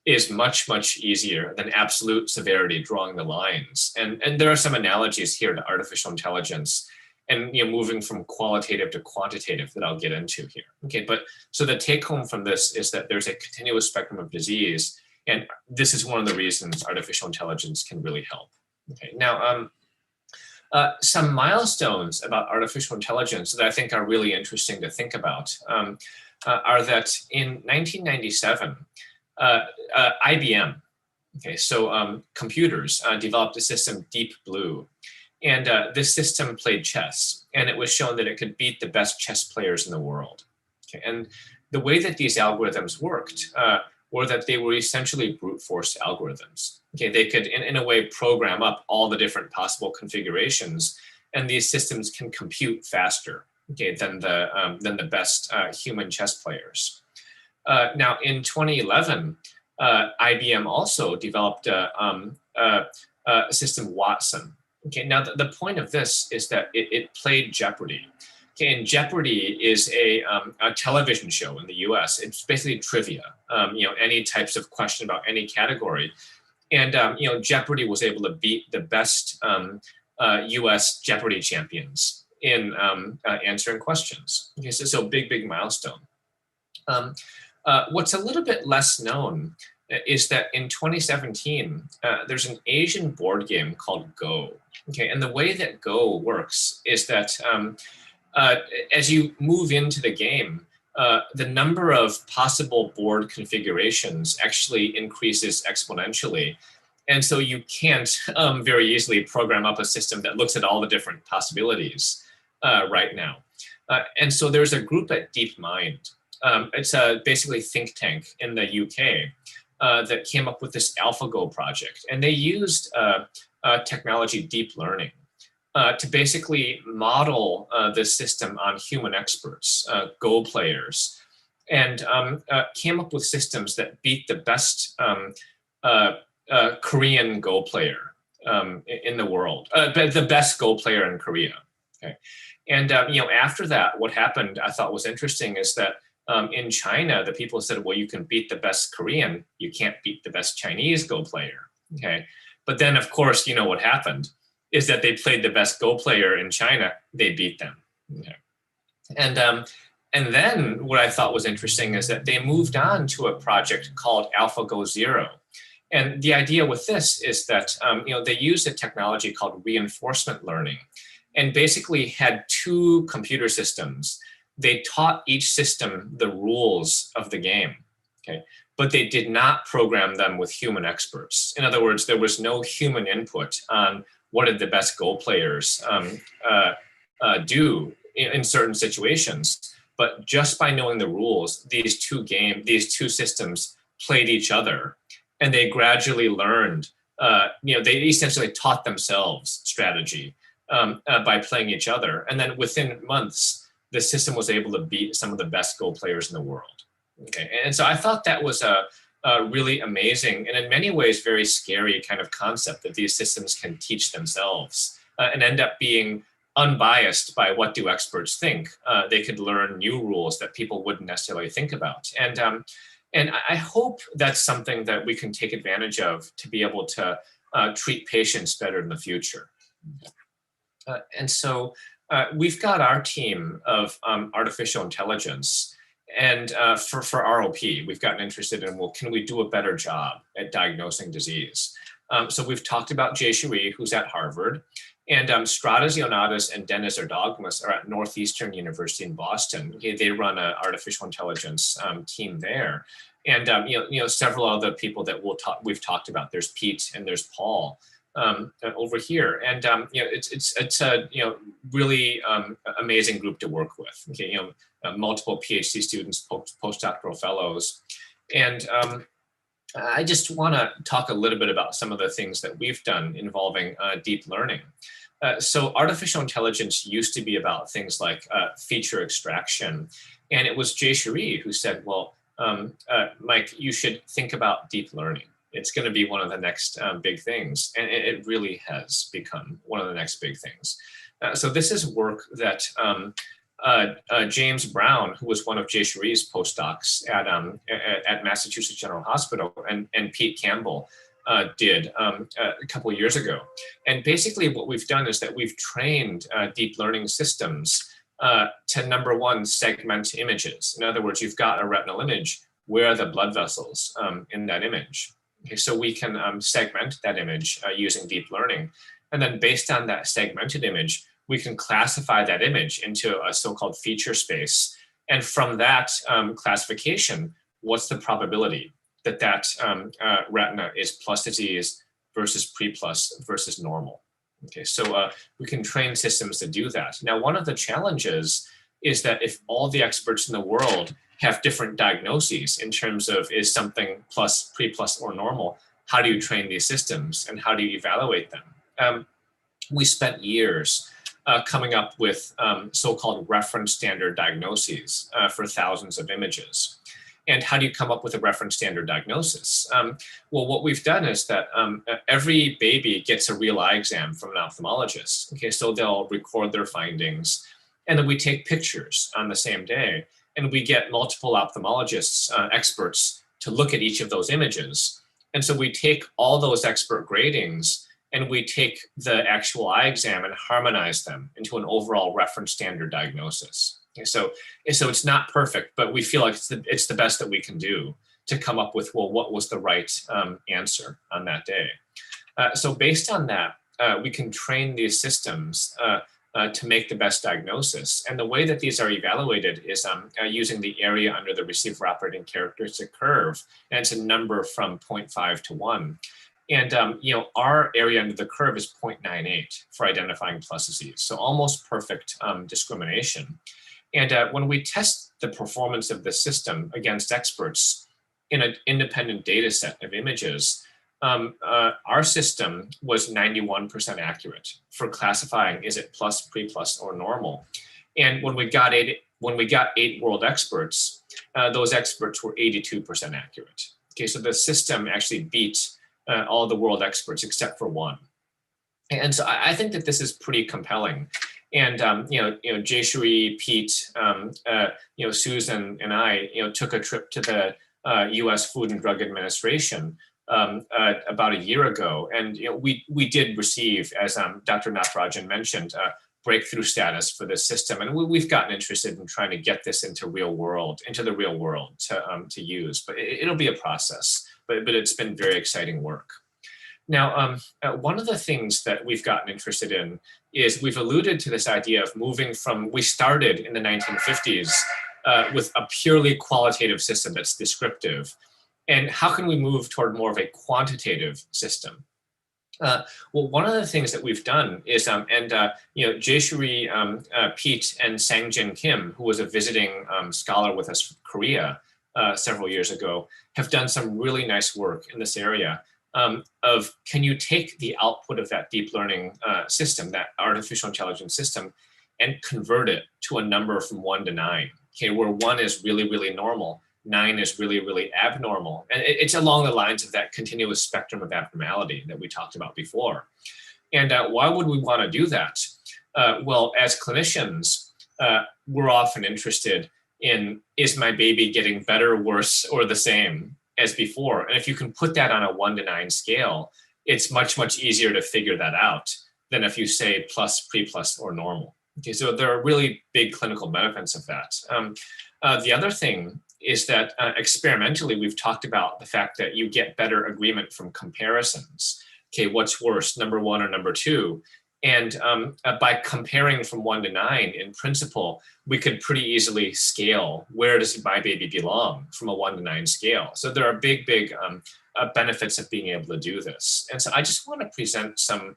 is much, much easier than absolute severity drawing the lines. And there are some analogies here to artificial intelligence and moving from qualitative to quantitative that I'll get into here. Okay, but so the take home from this is that there's a continuous spectrum of disease, and this is one of the reasons artificial intelligence can really help. Okay, now some milestones about artificial intelligence that I think are really interesting to think about are that in 1997, IBM, okay, so computers developed a system, Deep Blue. And this system played chess, and it was shown that it could beat the best chess players in the world. Okay, and the way that these algorithms worked were that they were essentially brute force algorithms. Okay, they could, in a way, program up all the different possible configurations, and these systems can compute faster, okay, than the best human chess players. Now, in 2011, IBM also developed a system, Watson. Okay, now the point of this is that it played Jeopardy. Okay, and Jeopardy is a television show in the US. It's basically trivia, any types of question about any category. And, Jeopardy was able to beat the best US Jeopardy champions in answering questions. Okay, so big milestone. What's a little bit less known is that in 2017, there's an Asian board game called Go. Okay, and the way that Go works is that as you move into the game, the number of possible board configurations actually increases exponentially. And so you can't very easily program up a system that looks at all the different possibilities right now. And so there's a group at DeepMind. It's a basically think tank in the UK that came up with this AlphaGo project. And they used technology, deep learning, to basically model the system on human experts, Go players, and came up with systems that beat the best Korean Go player in the world, the best Go player in Korea. Okay, and after that, what happened I thought was interesting is that in China, the people said, well, you can beat the best Korean, you can't beat the best Chinese Go player. Okay, but then of course, what happened is that they played the best Go player in China, they beat them. Okay. And then what I thought was interesting is that they moved on to a project called Alphago Zero. And the idea with this is that they used a technology called reinforcement learning, and basically had two computer systems. They taught each system the rules of the game, okay? But they did not program them with human experts. In other words, there was no human input on what did the best Go players do in certain situations. But just by knowing the rules, these two systems played each other, and they gradually learned. They essentially taught themselves strategy by playing each other, and then within months, the system was able to beat some of the best Go players in the world. Okay, and so I thought that was a really amazing and in many ways very scary kind of concept that these systems can teach themselves and end up being unbiased by what do experts think. They could learn new rules that people wouldn't necessarily think about. And I hope that's something that we can take advantage of to be able to treat patients better in the future. And so we've got our team of artificial intelligence, and for ROP, we've gotten interested in, well, can we do a better job at diagnosing disease? So we've talked about Jay Cherie, who's at Harvard, and Stratas Ioannidis and Dennis Erdogmas are at Northeastern University in Boston. Okay, they run an artificial intelligence team there. And several other people that we've talked about. There's Pete and there's Paul over here, and it's a really amazing group to work with. Okay, multiple PhD students, postdoctoral fellows, and I just want to talk a little bit about some of the things that we've done involving deep learning. So artificial intelligence used to be about things like feature extraction, and it was Jay Cherie who said, well, Mike, you should think about deep learning. It's going to be one of the next big things. And it really has become one of the next big things. So this is work that James Brown, who was one of Jay Cherie's postdocs at Massachusetts General Hospital, and Pete Campbell did a couple of years ago. And basically what we've done is that we've trained deep learning systems to, number one, segment images. In other words, you've got a retinal image. Where are the blood vessels in that image? Okay, so we can segment that image using deep learning. And then based on that segmented image, we can classify that image into a so-called feature space. And from that classification, what's the probability that that retina is plus disease versus pre-plus versus normal? Okay, so we can train systems to do that. Now, one of the challenges is that if all the experts in the world have different diagnoses in terms of is something plus, pre-plus, or normal, how do you train these systems and how do you evaluate them? We spent years coming up with so-called reference standard diagnoses for thousands of images. And how do you come up with a reference standard diagnosis? Well, what we've done is that every baby gets a real eye exam from an ophthalmologist. Okay, so they'll record their findings, and then we take pictures on the same day, and we get multiple ophthalmologists, experts, to look at each of those images. And so we take all those expert gradings, and we take the actual eye exam and harmonize them into an overall reference standard diagnosis. Okay, so it's not perfect, but we feel like it's the best that we can do to come up with, well, what was the right answer on that day? So based on that, we can train these systems to make the best diagnosis. And the way that these are evaluated is using the area under the receiver operating characteristic curve. And it's a number from 0.5 to 1. And our area under the curve is 0.98 for identifying plus disease. So almost perfect discrimination. And when we test the performance of the system against experts in an independent data set of images, our system was 91% accurate for classifying is it plus, pre-plus, or normal. And when we got 8 world experts, those experts were 82% accurate. Okay, so the system actually beat all the world experts except for one. And so I think that this is pretty compelling. And Jay Cherie, Pete, Susan, and I, took a trip to the U.S. Food and Drug Administration about a year ago, and we did receive, as Dr. Natarajan mentioned, breakthrough status for this system, and we've gotten interested in trying to get this into the real world to use. But it'll be a process. But it's been very exciting work. Now, one of the things that we've gotten interested in is we've alluded to this idea of moving from, we started in the 1950s with a purely qualitative system that's descriptive. And how can we move toward more of a quantitative system? Well, one of the things that we've done is, Jay Cherie, Pete, and Sang-Jin Kim, who was a visiting scholar with us from Korea several years ago, have done some really nice work in this area of, can you take the output of that deep learning system, that artificial intelligence system, and convert it to a number from 1 to 9, okay, where 1 is really, really normal, 9 is really, really abnormal. And it's along the lines of that continuous spectrum of abnormality that we talked about before. And why would we want to do that? Well, as clinicians, we're often interested in, is my baby getting better, worse, or the same as before? And if you can put that on a 1 to 9 scale, it's much, much easier to figure that out than if you say plus, pre-plus, or normal. Okay, so there are really big clinical benefits of that. The other thing is that experimentally, we've talked about the fact that you get better agreement from comparisons. Okay, what's worse, number 1 or number 2? And by comparing from 1 to 9, in principle, we could pretty easily scale where does my baby belong from a 1 to 9 scale. So there are big benefits of being able to do this. And so I just want to present some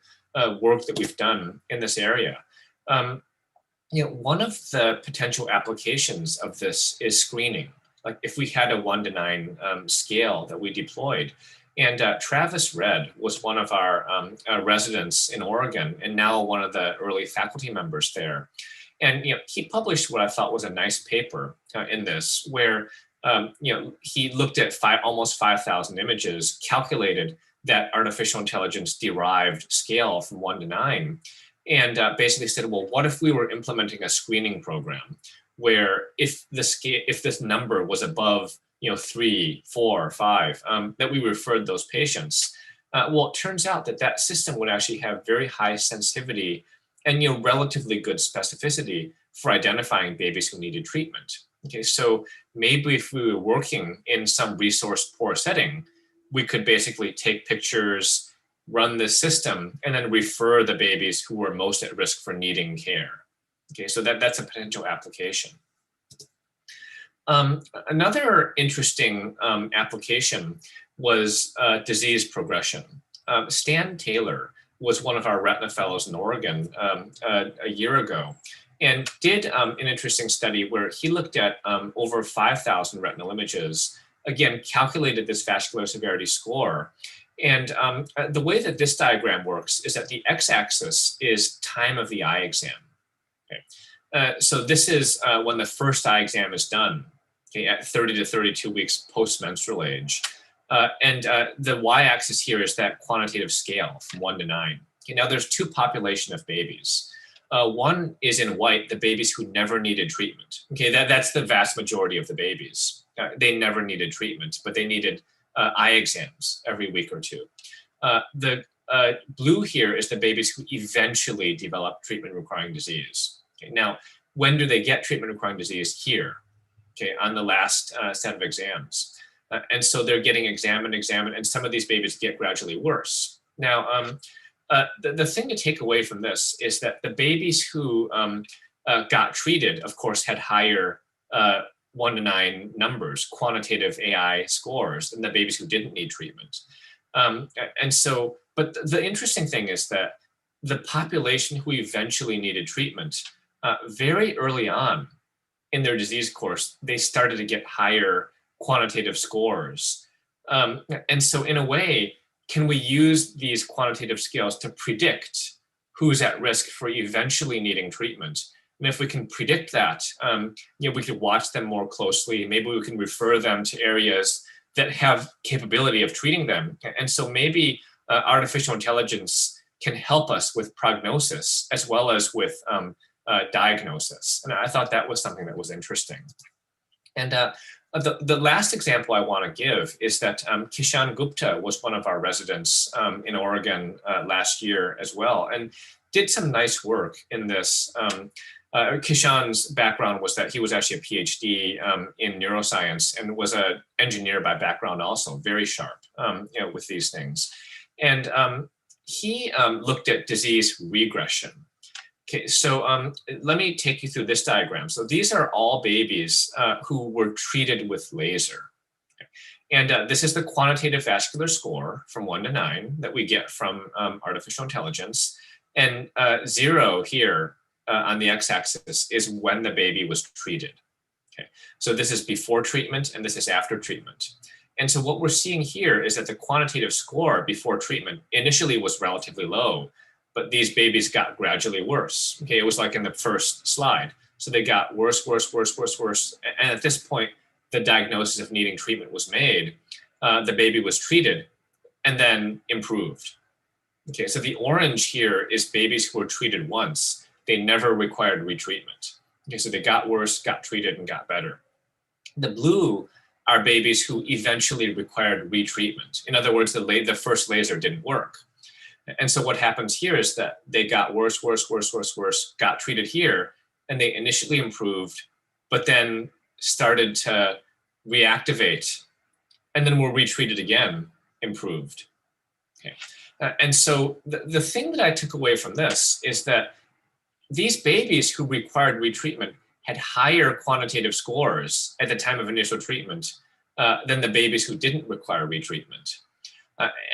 work that we've done in this area. One of the potential applications of this is screening. Like if we had a 1 to 9 scale that we deployed. And Travis Redd was one of our residents in Oregon, and now one of the early faculty members there. And he published what I thought was a nice paper in this, where he looked at almost 5,000 images, calculated that artificial intelligence derived scale from 1 to 9, and basically said, well, what if we were implementing a screening program where if this number was above 3, 4, 5, that we referred those patients. Well, it turns out that that system would actually have very high sensitivity and relatively good specificity for identifying babies who needed treatment. Okay, so maybe if we were working in some resource poor setting, we could basically take pictures, run this system, and then refer the babies who were most at risk for needing care. Okay, so that's a potential application. Another interesting application was disease progression. Stan Taylor was one of our retina fellows in Oregon a year ago, and did an interesting study where he looked at over 5,000 retinal images, again, calculated this vascular severity score. And the way that this diagram works is that the x-axis is time of the eye exam. Okay. So this is when the first eye exam is done, okay, at 30 to 32 weeks post-menstrual age. And the y-axis here is that quantitative scale from 1 to 9. Okay, now there's two population of babies. One is in white, the babies who never needed treatment. Okay, that's the vast majority of the babies. They never needed treatment, but they needed eye exams every week or two. The blue here is the babies who eventually develop treatment requiring disease. Okay, now, when do they get treatment requiring disease? Here, okay, on the last set of exams. And so they're getting examined, and some of these babies get gradually worse. Now, the thing to take away from this is that the babies who got treated, of course, had higher 1 to 9 numbers, quantitative AI scores, than the babies who didn't need treatment. And so, but the interesting thing is that the population who eventually needed treatment, very early on in their disease course, they started to get higher quantitative scores. And so in a way, can we use these quantitative scales to predict who's at risk for eventually needing treatment? And if we can predict that, we could watch them more closely. Maybe we can refer them to areas that have capability of treating them. And so maybe artificial intelligence can help us with prognosis as well as with diagnosis. And I thought that was something that was interesting. And the last example I want to give is that Kishan Gupta was one of our residents in Oregon last year as well, and did some nice work in this. Kishan's background was that he was actually a PhD in neuroscience and was an engineer by background also, very sharp with these things. And he looked at disease regression. Okay, so let me take you through this diagram. So these are all babies who were treated with laser. Okay. And this is the quantitative vascular score from 1 to 9 that we get from artificial intelligence. And 0 here on the x-axis is when the baby was treated. Okay, so this is before treatment and this is after treatment. And so what we're seeing here is that the quantitative score before treatment initially was relatively low, but these babies got gradually worse. Okay, it was like in the first slide. So they got worse, worse, worse, worse, worse. And at this point, the diagnosis of needing treatment was made. The baby was treated and then improved. Okay, so the orange here is babies who were treated once. They never required retreatment. Okay, so they got worse, got treated, and got better. The blue are babies who eventually required retreatment. In other words, the first laser didn't work. And so what happens here is that they got worse, worse, worse, worse, worse, got treated here, and they initially improved, but then started to reactivate, and then were retreated again, improved. Okay. And so the thing that I took away from this is that these babies who required retreatment had higher quantitative scores at the time of initial treatment than the babies who didn't require retreatment.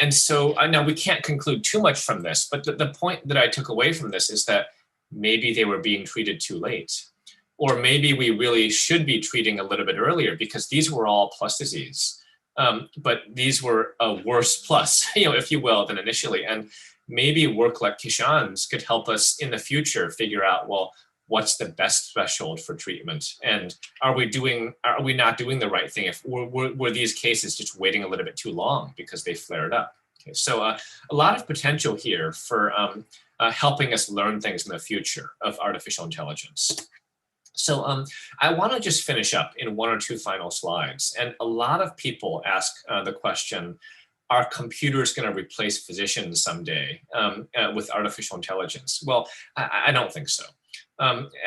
And so now we can't conclude too much from this, but the point that I took away from this is that maybe they were being treated too late, or maybe we really should be treating a little bit earlier because these were all plus disease, but these were a worse plus, if you will, than initially. And maybe work like Kishan's could help us in the future figure out, well, what's the best threshold for treatment? And are we not doing the right thing if were these cases just waiting a little bit too long because they flared up? Okay, so a lot of potential here for helping us learn things in the future of artificial intelligence. So I want to just finish up in 1 or 2 final slides. And a lot of people ask the question, are computers going to replace physicians someday with artificial intelligence? Well, I don't think so.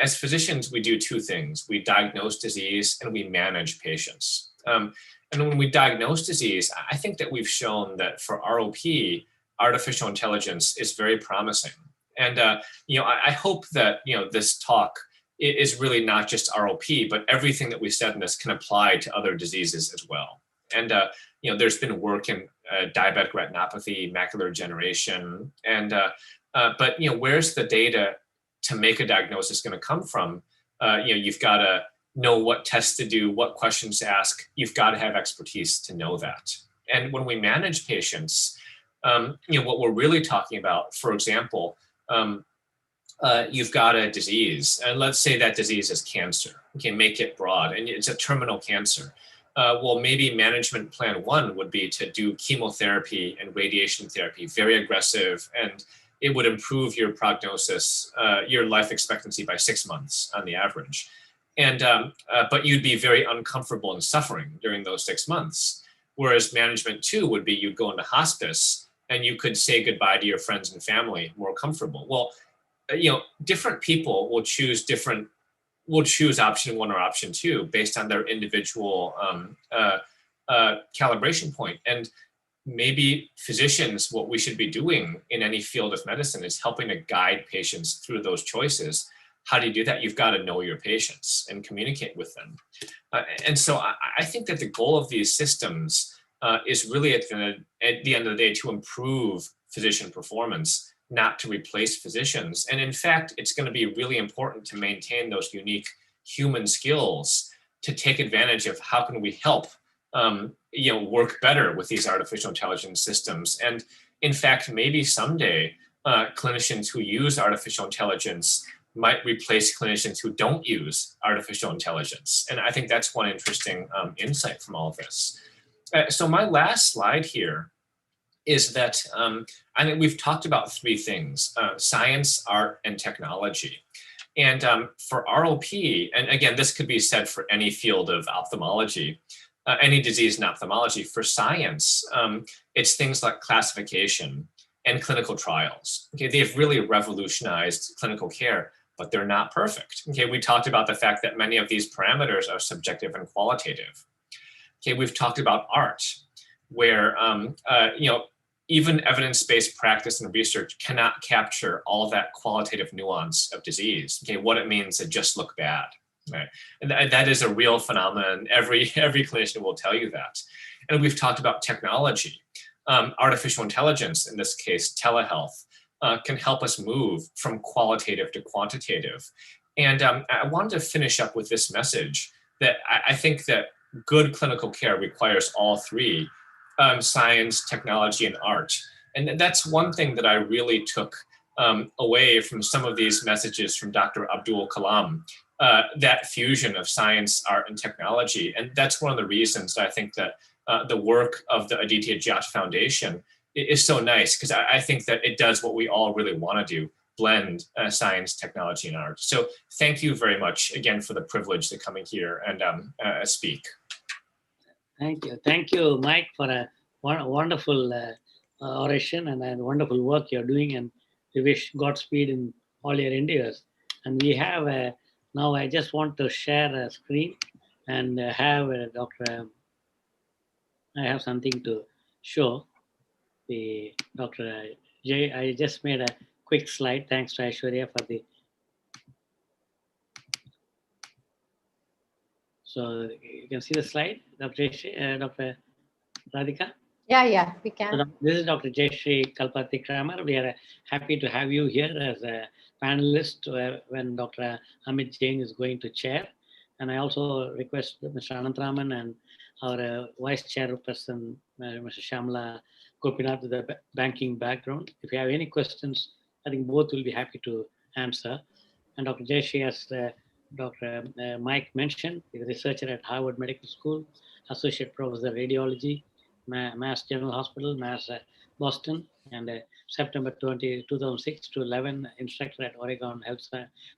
As physicians, we do 2 things. We diagnose disease and we manage patients. And when we diagnose disease, I think that we've shown that for ROP, artificial intelligence is very promising. And I hope that this talk is really not just ROP, but everything that we said in this can apply to other diseases as well. And there's been work in diabetic retinopathy, macular degeneration, and but where's the data to make a diagnosis going to come from? You've got to know what tests to do, what questions to ask. You've got to have expertise to know that. And when we manage patients, what we're really talking about, for example, you've got a disease, and let's say that disease is cancer. Okay, make it broad, and it's a terminal cancer. Well, maybe management plan 1 would be to do chemotherapy and radiation therapy, very aggressive, and it would improve your prognosis, your life expectancy by 6 months on the average. And but you'd be very uncomfortable and suffering during those 6 months. Whereas management 2 would be you'd go into hospice and you could say goodbye to your friends and family more comfortable. Well, different people will choose option 1 or option 2 based on their individual calibration point. And maybe physicians, what we should be doing in any field of medicine is helping to guide patients through those choices. How do you do that? You've got to know your patients and communicate with them. And so I think that the goal of these systems is really at the end of the day to improve physician performance, not to replace physicians. And in fact, it's going to be really important to maintain those unique human skills to take advantage of how can we help work better with these artificial intelligence systems. And in fact, maybe someday clinicians who use artificial intelligence might replace clinicians who don't use artificial intelligence. And I think that's one interesting insight from all of this. So my last slide here is that I think we've talked about 3 things, science, art, and technology. And for ROP, and again, this could be said for any field of ophthalmology, any disease in ophthalmology. For science, it's things like classification and clinical trials. Okay, they've really revolutionized clinical care, but they're not perfect. Okay, we talked about the fact that many of these parameters are subjective and qualitative. Okay, we've talked about art, where even evidence-based practice and research cannot capture all that qualitative nuance of disease. Okay, what it means to just look bad. Right? And that is a real phenomenon. Every clinician will tell you that. And we've talked about technology. Artificial intelligence, in this case, telehealth, can help us move from qualitative to quantitative. And I wanted to finish up with this message that I think that good clinical care requires all 3, science, technology, and art. And that's one thing that I really took away from some of these messages from Dr. Abdul Kalam, that fusion of science, art, and technology. And that's one of the reasons that I think that the work of the Aditya Jyot Foundation is so nice, because I think that it does what we all really want to do, blend science, technology, and art. So thank you very much again for the privilege to come in here and speak. Thank you, Mike, for a wonderful oration and a wonderful work you're doing. And we wish Godspeed in all your endeavors. And we have now I just want to share a screen and have Dr. I have something to show. The Dr. J. I just made a quick slide. Thanks to Aishwarya for the. So you can see the slide, Dr. Dr. Radhika? Yeah, we can. So this is Dr. Jayashree Kalpati Kramer. We are happy to have you here as a panelist when Dr. Amit Jain is going to chair. And I also request Mr. Anantharaman and our vice chairperson, Mr. Shamla Gopinath, with a banking background. If you have any questions, I think both will be happy to answer. And Dr. Jayashree, as Dr. Mike mentioned, is a researcher at Harvard Medical School, Associate Professor of Radiology, Mass General Hospital, Mass Boston, and September 2006 to 11, instructor at Oregon Health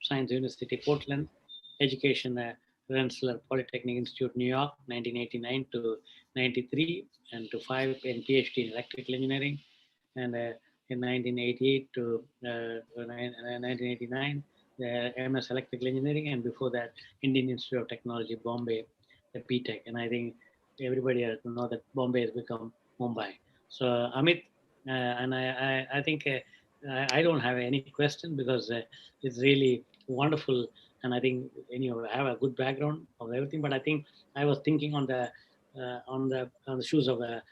Science University, Portland, education Rensselaer Polytechnic Institute, New York, 1989 to 93, and to 5 in PhD in electrical engineering, and in 1988 to 1989, the MS Electrical Engineering, and before that, Indian Institute of Technology, Bombay, the PTech. And I think everybody has to know that Bombay has become Mumbai. So Amit, and I think I don't have any question because it's really wonderful, and I think you have a good background of everything. But I think I was thinking on the shoes of a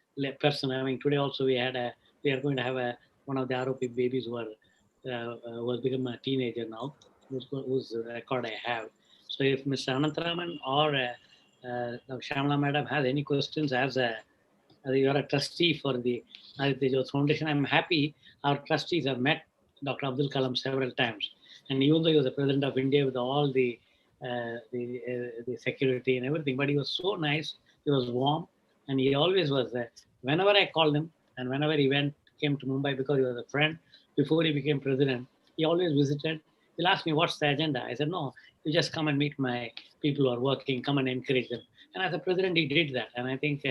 person. I mean, today also we are going to have one of the ROP babies who was become a teenager now, whose record I have. So if Mr. Anantaraman or Shamla Madam has any questions, as you are a trustee for the Aditya Jyot Foundation, I'm happy our trustees have met Dr. Abdul Kalam several times. And even though he was the president of India with all the security and everything, but he was so nice, he was warm, and he always was there. Whenever I called him, and whenever he came to Mumbai, because he was a friend, before he became president, he always visited. He'll ask me, what's the agenda? I said, no, you just come and meet my people who are working, come and encourage them. And as a president, he did that. And I think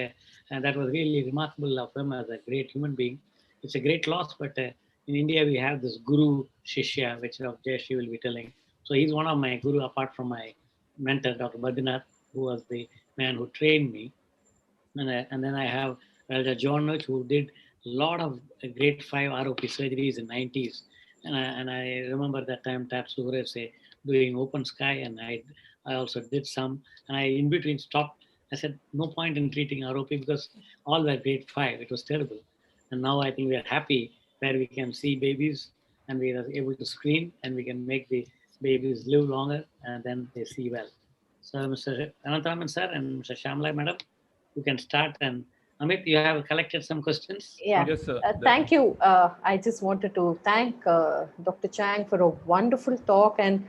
and that was really remarkable of him as a great human being. It's a great loss, but in India, we have this Guru Shishya, which Jayeshi will be telling. So he's one of my guru, apart from my mentor, Dr. Badrinath, who was the man who trained me. And then I have Elder John, who did a lot of grade 5 ROP surgeries in 90s. And I remember that time Tab say doing open sky, and I also did some, and I in between stopped. I said, no point in treating ROP because all were grade 5. It was terrible. And now I think we are happy where we can see babies and we are able to screen and we can make the babies live longer and then they see well. So Mr. Anantaraman sir and Mr. Shamla madam, you can start. And Amit, you have collected some questions? Yeah, Yes, sir. thank you. I just wanted to thank Dr. Chang for a wonderful talk. And,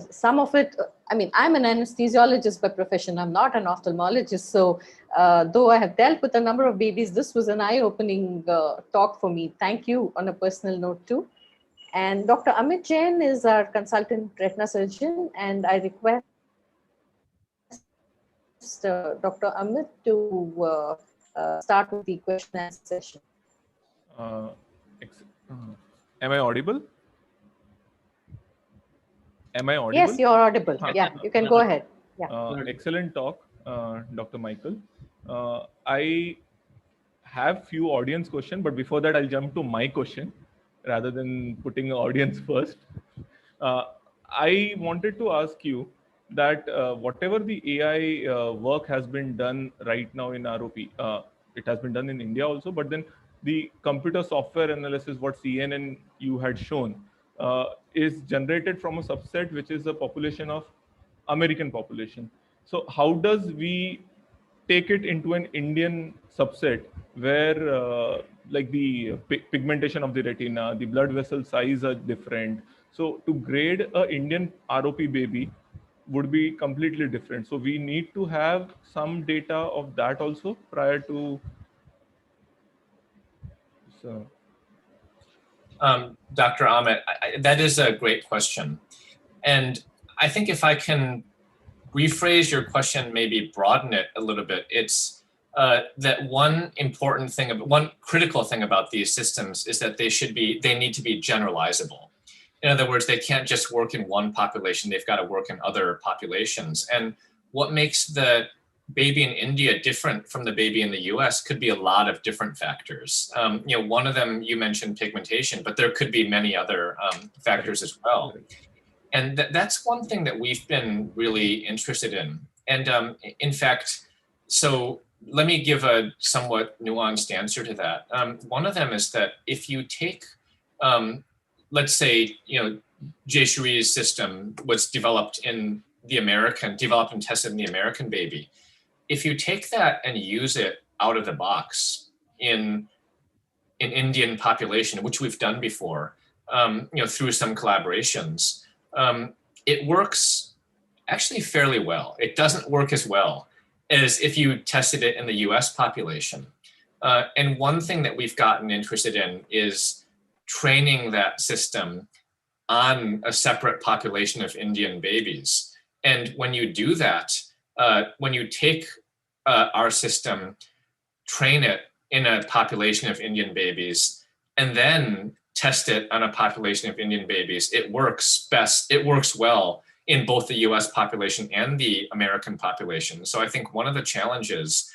some of it, I mean, I'm an anesthesiologist by profession. I'm not an ophthalmologist. So though I have dealt with a number of babies, this was an eye-opening talk for me. Thank you on a personal note too. And Dr. Amit Jain is our consultant retina surgeon. And I request Dr. Amit to start with the question and answer session. Am I audible? Am I audible? Yes, you're audible. Yeah, you can go ahead. Yeah. Excellent talk, Dr. Michael. I have few audience questions, but before that, I'll jump to my question rather than putting the audience first. I wanted to ask you that whatever the AI work has been done right now in ROP, it has been done in India also, but then the computer software analysis, what CNN you had shown, is generated from a subset, which is the population of American population. So how does we take it into an Indian subset where like the pigmentation of the retina, the blood vessel size are different. So to grade a Indian ROP baby would be completely different. So we need to have some data of that also prior to. So. Dr. Amit, that is a great question. And I think if I can rephrase your question, maybe broaden it a little bit, it's that one critical thing about these systems is that they need to be generalizable. In other words, they can't just work in one population, they've got to work in other populations. And what makes the baby in India different from the baby in the US could be a lot of different factors. One of them, you mentioned pigmentation, but there could be many other factors as well. And that's one thing that we've been really interested in. And in fact, so let me give a somewhat nuanced answer to that. One of them is that if you take, let's say, Jayeshwari's system was developed and tested in the American baby. If you take that and use it out of the box in an Indian population, which we've done before, through some collaborations, it works actually fairly well. It doesn't work as well as if you tested it in the US population. And one thing that we've gotten interested in is training that system on a separate population of Indian babies. And when you do that, when you take our system, train it in a population of Indian babies, and then test it on a population of Indian babies, it works best, it works well in both the US population and the American population. So I think one of the challenges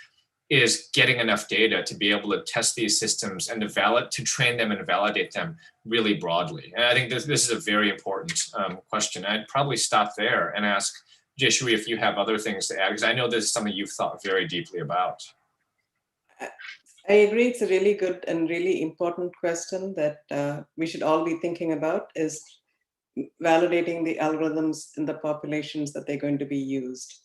is getting enough data to be able to test these systems and to train them and validate them really broadly. And I think this is a very important question. I'd probably stop there and ask Jayshree if you have other things to add, because I know this is something you've thought very deeply about. I agree, it's a really good and really important question that we should all be thinking about, is validating the algorithms in the populations that they're going to be used.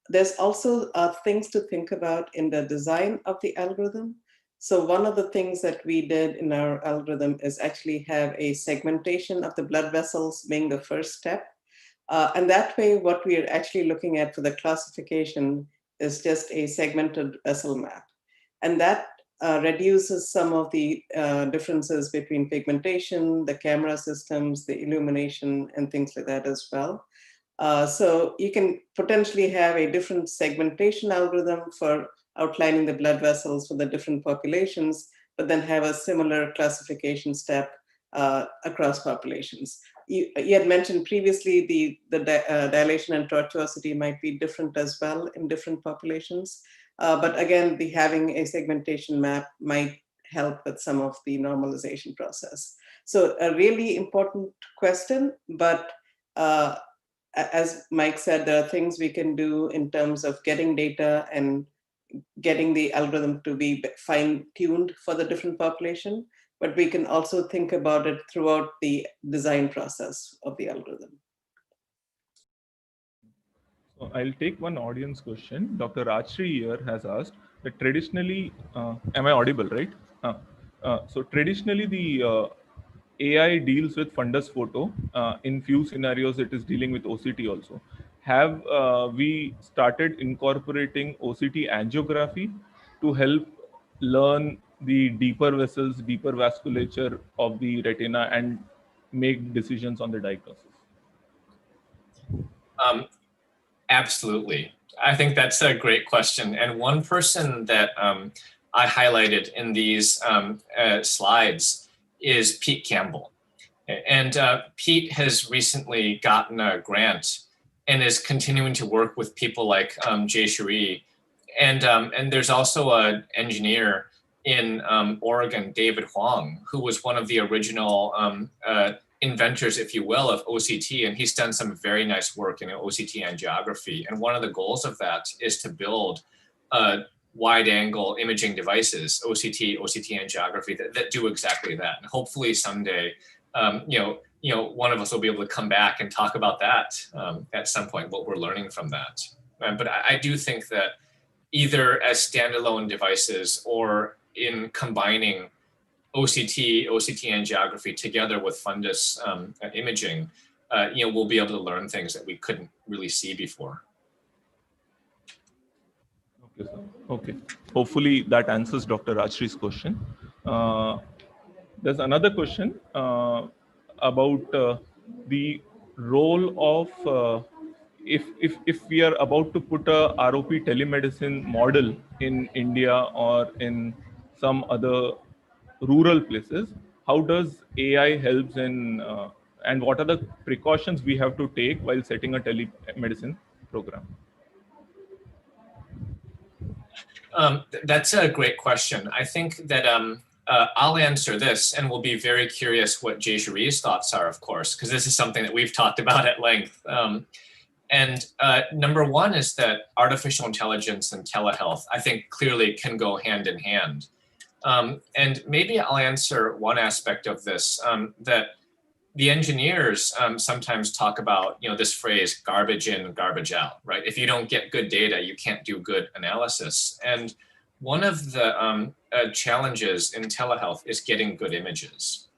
There's also things to think about in the design of the algorithm. So one of the things that we did in our algorithm is actually have a segmentation of the blood vessels being the first step. And that way, what we are actually looking at for the classification is just a segmented vessel map. And that reduces some of the differences between pigmentation, the camera systems, the illumination, and things like that as well. So you can potentially have a different segmentation algorithm for outlining the blood vessels for the different populations, but then have a similar classification step across populations. You had mentioned previously the dilation and tortuosity might be different as well in different populations. But again, having a segmentation map might help with some of the normalization process. So a really important question, but as Mike said, there are things we can do in terms of getting data and getting the algorithm to be fine-tuned for the different population, but we can also think about it throughout the design process of the algorithm. So I'll take one audience question. Dr. Rajshri here has asked that traditionally, am I audible, right? So traditionally the AI deals with fundus photo. In few scenarios, it is dealing with OCT also. Have we started incorporating OCT angiography to help learn the deeper vessels, deeper vasculature of the retina and make decisions on the diagnosis? Absolutely. I think that's a great question. And one person that I highlighted in these slides is Pete Campbell. And Pete has recently gotten a grant and is continuing to work with people like Jayshree. And there's also an engineer in Oregon, David Huang, who was one of the original inventors, if you will, of OCT, and he's done some very nice work in OCT angiography. And one of the goals of that is to build wide-angle imaging devices, OCT angiography, that do exactly that. And hopefully someday, one of us will be able to come back and talk about that at some point, what we're learning from that. But I do think that either as standalone devices or in combining OCT angiography together with fundus imaging, we'll be able to learn things that we couldn't really see before. Okay, sir. Okay. Hopefully that answers Dr. Rajshri's question. There's another question about the role of if we are about to put a ROP telemedicine model in India or in some other rural places, how does AI helps in and what are the precautions we have to take while setting a telemedicine program? That's a great question. I think that I'll answer this, and we'll be very curious what Jayshree's thoughts are, of course, because this is something that we've talked about at length. And number one is that artificial intelligence and telehealth, I think, clearly can go hand in hand. And maybe I'll answer one aspect of this, that the engineers sometimes talk about, this phrase, garbage in, garbage out, right? If you don't get good data, you can't do good analysis. And one of the challenges in telehealth is getting good images.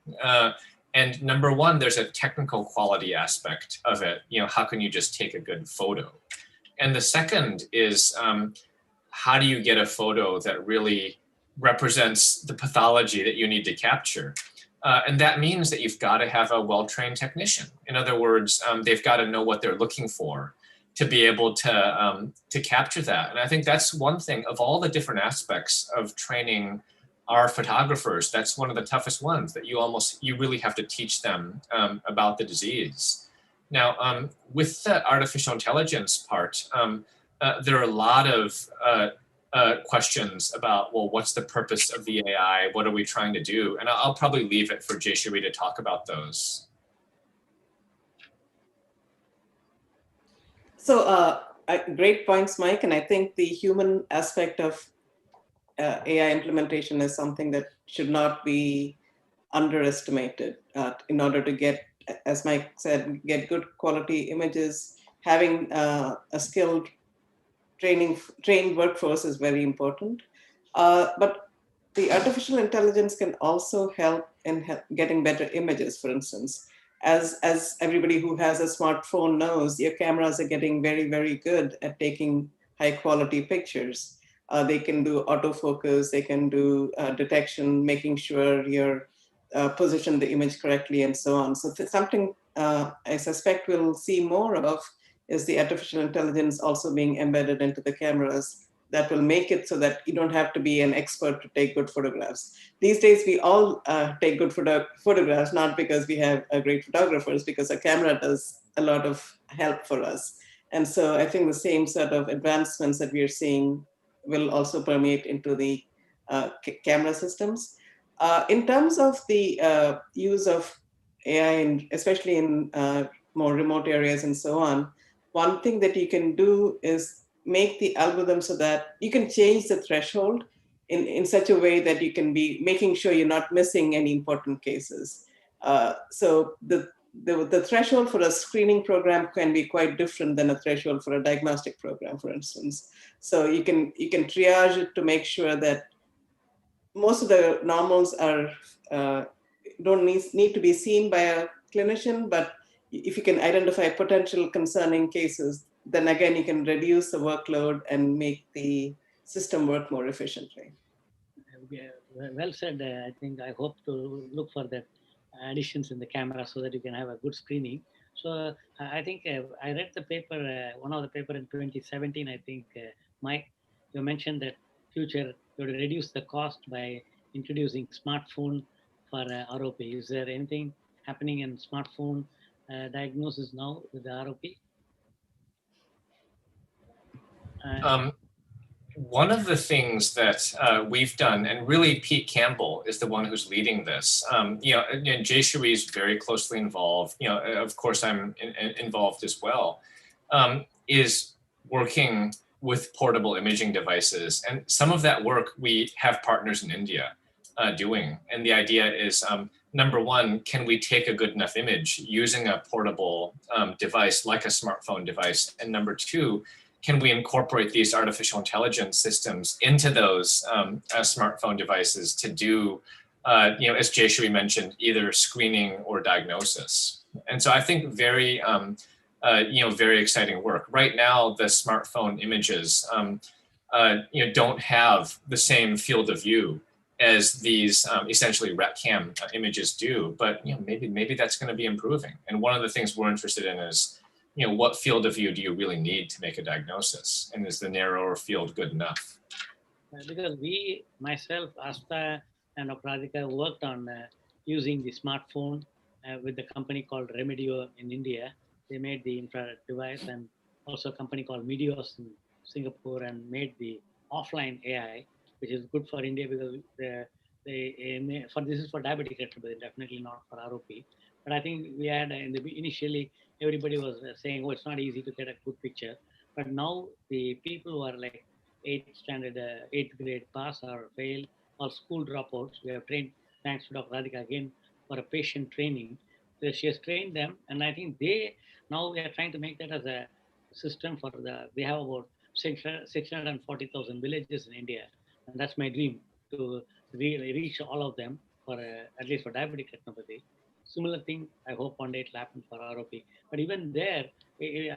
And number one, there's a technical quality aspect of it. How can you just take a good photo? And the second is, how do you get a photo that really represents the pathology that you need to capture. And that means that you've got to have a well-trained technician. In other words, they've got to know what they're looking for to be able to capture that. And I think that's one thing of all the different aspects of training our photographers. That's one of the toughest ones, that you really have to teach them about the disease. Now, with the artificial intelligence part, there are a lot of questions about, well, what's the purpose of the AI? What are we trying to do? And I'll probably leave it for Jayshree to talk about those. So great points, Mike. And I think the human aspect of AI implementation is something that should not be underestimated in order to get, as Mike said, get good quality images. Having a skilled trained workforce is very important. But the artificial intelligence can also help in getting better images, for instance. As everybody who has a smartphone knows, your cameras are getting very, very good at taking high quality pictures. They can do autofocus, they can do detection, making sure you're position the image correctly and so on. So something I suspect we'll see more of is the artificial intelligence also being embedded into the cameras that will make it so that you don't have to be an expert to take good photographs. These days, we all take good photographs, not because we have great photographers, because a camera does a lot of help for us. And so I think the same sort of advancements that we are seeing will also permeate into the camera systems. In terms of the use of AI, and especially in more remote areas and so on, one thing that you can do is make the algorithm so that you can change the threshold in such a way that you can be making sure you're not missing any important cases. So the threshold for a screening program can be quite different than a threshold for a diagnostic program, for instance. So you can triage it to make sure that most of the normals are don't need to be seen by a clinician, but if you can identify potential concerning cases, then again, you can reduce the workload and make the system work more efficiently. Well said. I think I hope to look for that additions in the camera so that you can have a good screening. So I think I read the paper, one of the paper in 2017, I think, Mike, you mentioned that future you would reduce the cost by introducing smartphone for ROP. Is there anything happening in smartphone diagnosis now with the ROP? One of the things that we've done, and really Pete Campbell is the one who's leading this. You know, and Jayshree is very closely involved. You know, of course, I'm involved as well. Is working with portable imaging devices, and some of that work we have partners in India doing. And the idea is, number one, can we take a good enough image using a portable device like a smartphone device? And number two, can we incorporate these artificial intelligence systems into those smartphone devices to do, you know, as Jayshree mentioned, either screening or diagnosis? And so I think very, you know, very exciting work. Right now, the smartphone images, you know, don't have the same field of view as these essentially RetCam images do, but you know, maybe that's going to be improving. And one of the things we're interested in is, you know, what field of view do you really need to make a diagnosis? And is the narrower field good enough? Because we, myself, Asta and Radhika worked on using the smartphone with the company called Remedio in India. They made the infrared device, and also a company called Meiosis in Singapore, and made the offline AI, which is good for India because this is for diabetic retinopathy, definitely not for ROP. But I think we had initially everybody was saying, oh, it's not easy to get a good picture. But now the people who are like 8th grade pass or fail or school dropouts, we have trained, thanks to Dr. Radhika again, for a patient training. So she has trained them, and I think now we are trying to make that as a system for we have about 640,000 villages in India, and that's my dream, to reach all of them for at least for diabetic retinopathy. Similar thing, I hope one day it'll happen for ROP. But even there,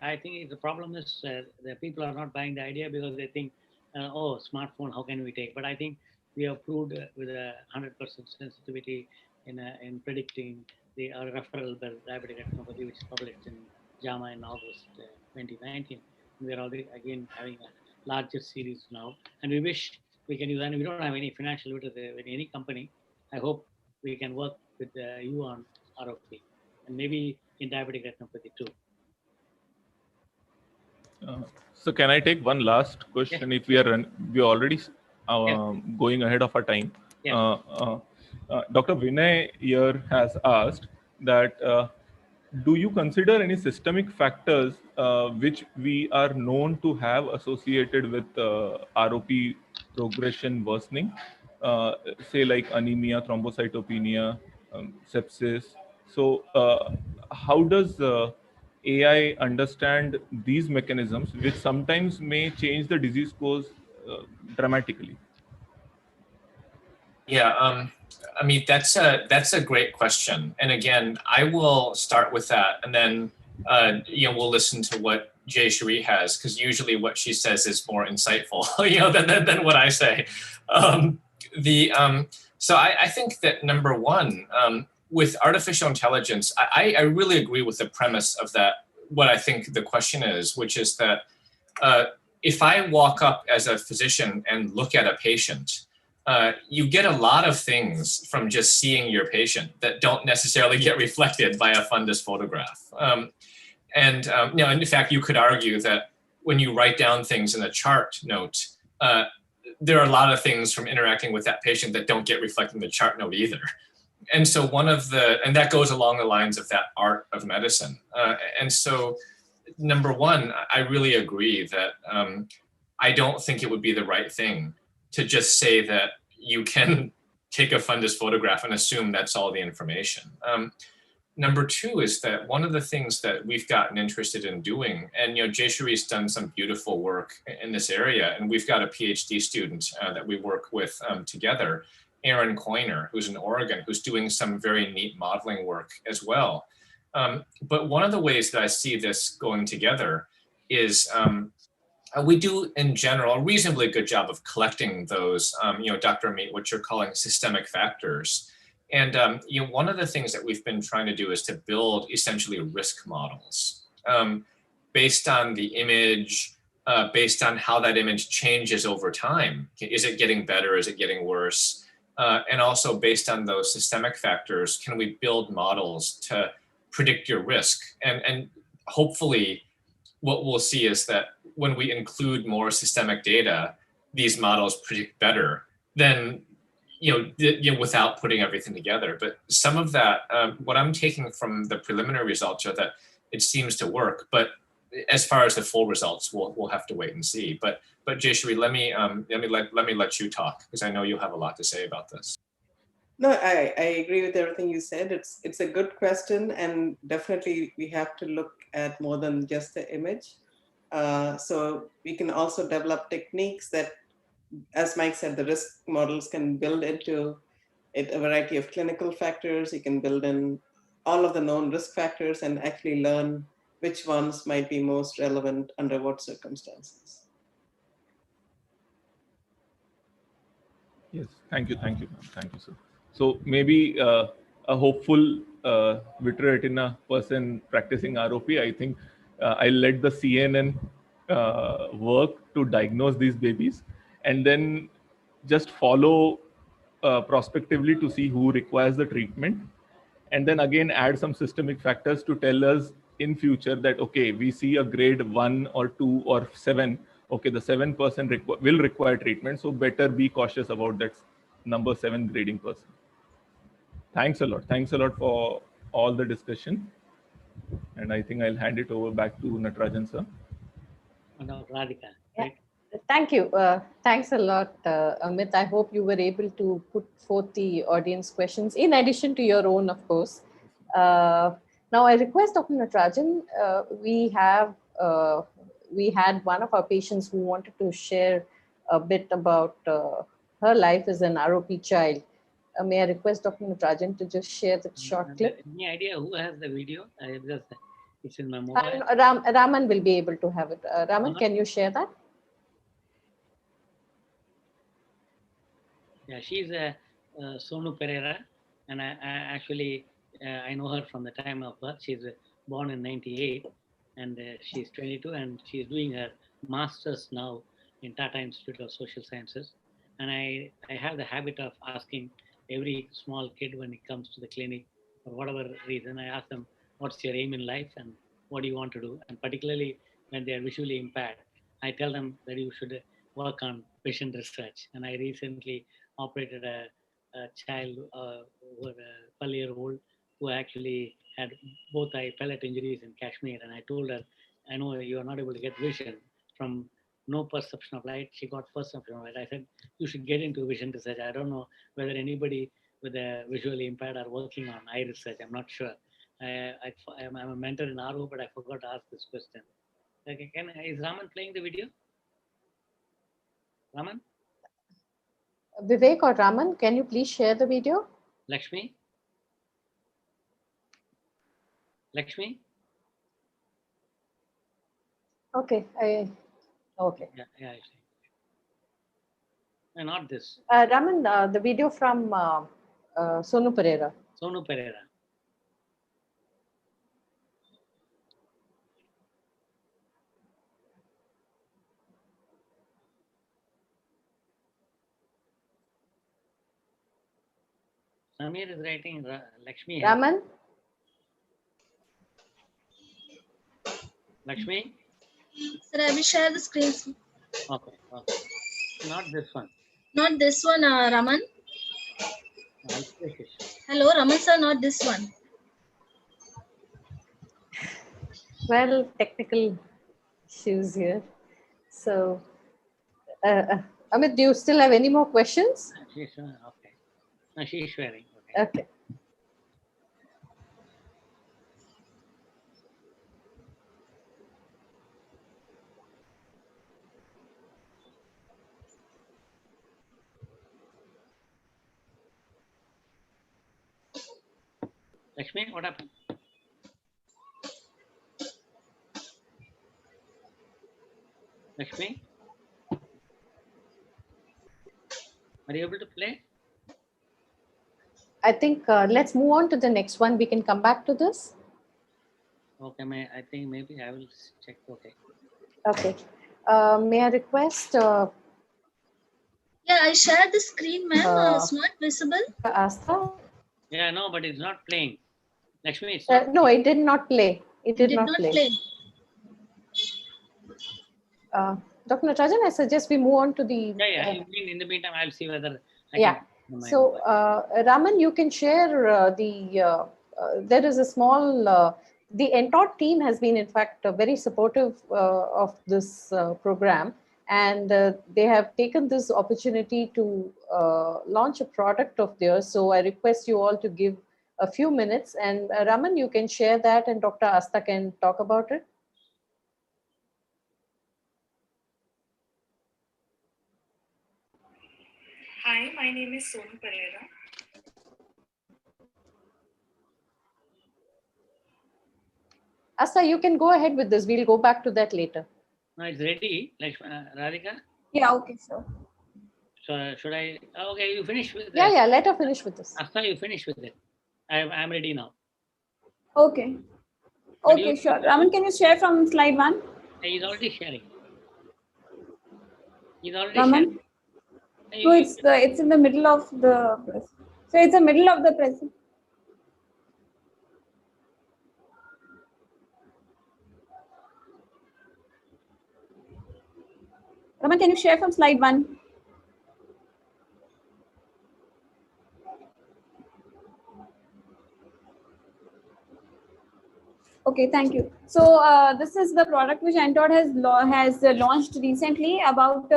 I think the problem is the people are not buying the idea because they think, oh, smartphone, how can we take? But I think we have proved with a 100% sensitivity in predicting the referral by diabetic retinopathy, which is published in JAMA in August 2019. We are already again having a larger series now, and we wish we can use. And we don't have any financial with any company. I hope we can work with you on ROP and maybe in diabetic retinopathy too. So can I take one last question? Yeah. If we are already going ahead of our time. Yeah. Dr. Vinay here has asked that do you consider any systemic factors which we are known to have associated with ROP progression worsening, say like anemia, thrombocytopenia, sepsis? So how does AI understand these mechanisms, which sometimes may change the disease course dramatically? Yeah, I mean, that's a great question. And again, I will start with that, and then we'll listen to what Jay has, because usually what she says is more insightful, than what I say. So I think that number one, with artificial intelligence, I really agree with the premise of that. What I think the question is, which is that if I walk up as a physician and look at a patient, you get a lot of things from just seeing your patient that don't necessarily get reflected by a fundus photograph. And in fact, you could argue that when you write down things in a chart note, there are a lot of things from interacting with that patient that don't get reflected in the chart note either. And so and that goes along the lines of that art of medicine. And so number one, I really agree that I don't think it would be the right thing to just say that you can take a fundus photograph and assume that's all the information. Number two is that one of the things that we've gotten interested in doing, and Jayshree's done some beautiful work in this area, and we've got a PhD student that we work with together, Aaron Coiner, who's in Oregon, who's doing some very neat modeling work as well. But one of the ways that I see this going together is we do, in general, a reasonably good job of collecting those, Dr. Meet, what you're calling systemic factors. And one of the things that we've been trying to do is to build essentially risk models based on the image, based on how that image changes over time. Is it getting better? Is it getting worse? And also based on those systemic factors, can we build models to predict your risk? And hopefully what we'll see is that when we include more systemic data, these models predict better than without putting everything together. But some of that, what I'm taking from the preliminary results are that it seems to work. But as far as the full results, we'll have to wait and see. But Jayshree, let me let you talk, because I know you'll have a lot to say about this. No, I agree with everything you said. It's a good question, and definitely we have to look at more than just the image. So we can also develop techniques that, as Mike said, the risk models can build into it a variety of clinical factors. You can build in all of the known risk factors and actually learn which ones might be most relevant under what circumstances. Yes, thank you, ma'am. Thank you, sir. So maybe a hopeful vitreoretina person practicing ROP, I think I'll let the CNN work to diagnose these babies, and then just follow prospectively to see who requires the treatment, and then again add some systemic factors to tell us in future that, okay, we see a grade 1 or 2 or 7. Okay, the 7% will require treatment, so better be cautious about that number 7 grading person. Thanks a lot. Thanks a lot for all the discussion. And I think I'll hand it over back to Natarajan, sir. No, Radhika, Yeah. right? Thank you. Thanks a lot, Amit. I hope you were able to put forth the audience questions in addition to your own, of course. Now, I request Dr. Natarajan, we had one of our patients who wanted to share a bit about her life as an ROP child. May I request Dr. Natarajan to just share the short clip? Any idea who has the video? Because it's in my mobile. Raman will be able to have it. Raman, can you share that? Yeah. Yeah, she's Sonu Pereira, and I actually I know her from the time of birth. She's born in '98, and she's 22, and she's doing her master's now in Tata Institute of Social Sciences. And I have the habit of asking every small kid when it comes to the clinic, for whatever reason, I ask them, "What's your aim in life, and what do you want to do?" And particularly when they are visually impaired, I tell them that you should work on vision research. And I recently operated a child who was a 12-year-old who actually had both eye pellet injuries in Kashmir. And I told her, I know you are not able to get vision from no perception of light. She got perception of light. I said, you should get into vision research. I don't know whether anybody with a visually impaired are working on eye research. I'm not sure. I'm a mentor in RO, but I forgot to ask this question. Okay, is Raman playing the video? Raman? Vivek or Raman, can you please share the video? Lakshmi? Lakshmi? Okay, okay. Yeah, I see. No, not this. Raman, the video from Sonu Pereira. Sonu Pereira. Samir is writing Lakshmi. Raman? Lakshmi? Sir, I will share the screen. Okay. Not this one. Not this one, Raman. Hello, Raman sir, not this one. Well, technical issues here. So, Amit, do you still have any more questions? She's okay. No, she's sharing. Okay. Lakshmi, what happened? Lakshmi? Are you able to play? I think let's move on to the next one. We can come back to this. Okay, I think maybe I will check. Okay. Okay. May I request? Yeah, I shared the screen, ma'am. It's not visible. Asta? Yeah, no, but it's not playing. Lakshmi, it's no, it did not play. It did not play. Dr. Natarajan, I suggest we move on to the... Yeah. In the meantime, I'll see whether... So, Raman, you can share there is a small... the Endowment team has been, in fact, very supportive of this program. And they have taken this opportunity to launch a product of theirs. So I request you all to give a few minutes. And Raman, you can share that and Dr. Asta can talk about it. Hi, my name is Sonu Pereira. Asta, you can go ahead with this. We'll go back to that later. No, it's ready. Radhika? Yeah, okay, sure. So should I? Okay, you finish with this. Yeah, let her finish with this. Asta, you finish with it. I'm ready now. Okay. Okay, sure. Raman, can you share from slide 1? He's already sharing. Raman? So it's in the middle of the press. So it's the middle of the press. Raman, can you share from slide 1? Okay, thank you. So this is the product which Endowment has launched recently about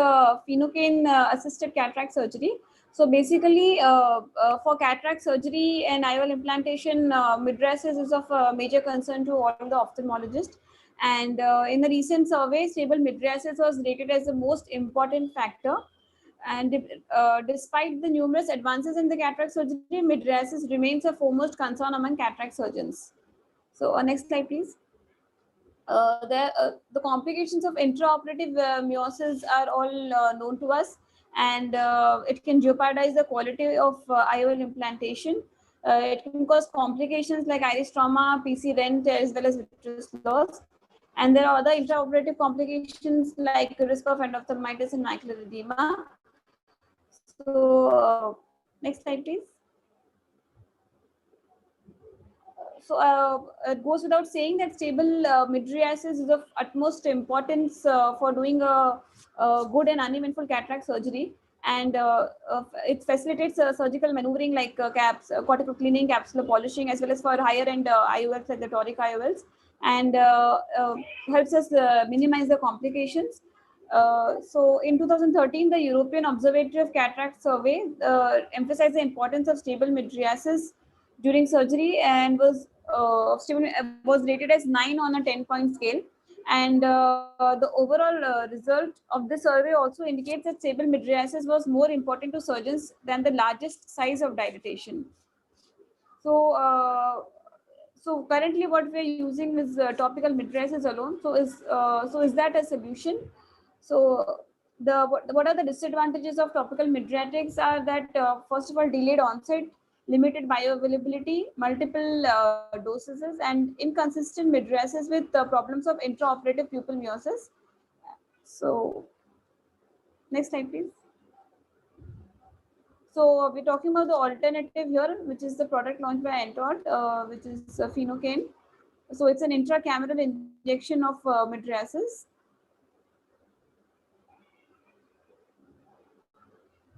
phenocane assisted cataract surgery. So basically for cataract surgery and IOL implantation, mydriasis is of major concern to all the ophthalmologists. And in the recent survey, stable mydriasis was rated as the most important factor. And despite the numerous advances in the cataract surgery, mydriasis remains a foremost concern among cataract surgeons. So next slide, please. The complications of intraoperative meiosis are all known to us. and it can jeopardize the quality of IOL implantation. It can cause complications like iris trauma, PC rent, as well as vitreous loss. And there are other intraoperative complications like risk of endophthalmitis and macular edema. So, next slide, please. So it goes without saying that stable mydriasis is of utmost importance for doing a good and uneventful cataract surgery, and it facilitates surgical maneuvering like cortical cleaning, capsular polishing, as well as for higher end IOLs like the toric IOLs, and helps us minimize the complications. So in 2013, the European Observatory of Cataract Survey emphasized the importance of stable mydriasis during surgery and was rated as 9 on a 10-point scale. And the overall result of the survey also indicates that stable mydriasis was more important to surgeons than the largest size of dilatation. So currently what we are using is topical mydriasis alone. So is that a solution? So what are the disadvantages of topical mydriatics are that first of all, delayed onset, limited bioavailability, multiple doses, and inconsistent mydriasis with problems of intraoperative pupil meiosis. So next slide, please. So we're talking about the alternative here, which is the product launched by Endowment, which is Phenocaine. So it's an intracameral injection of mydriasis.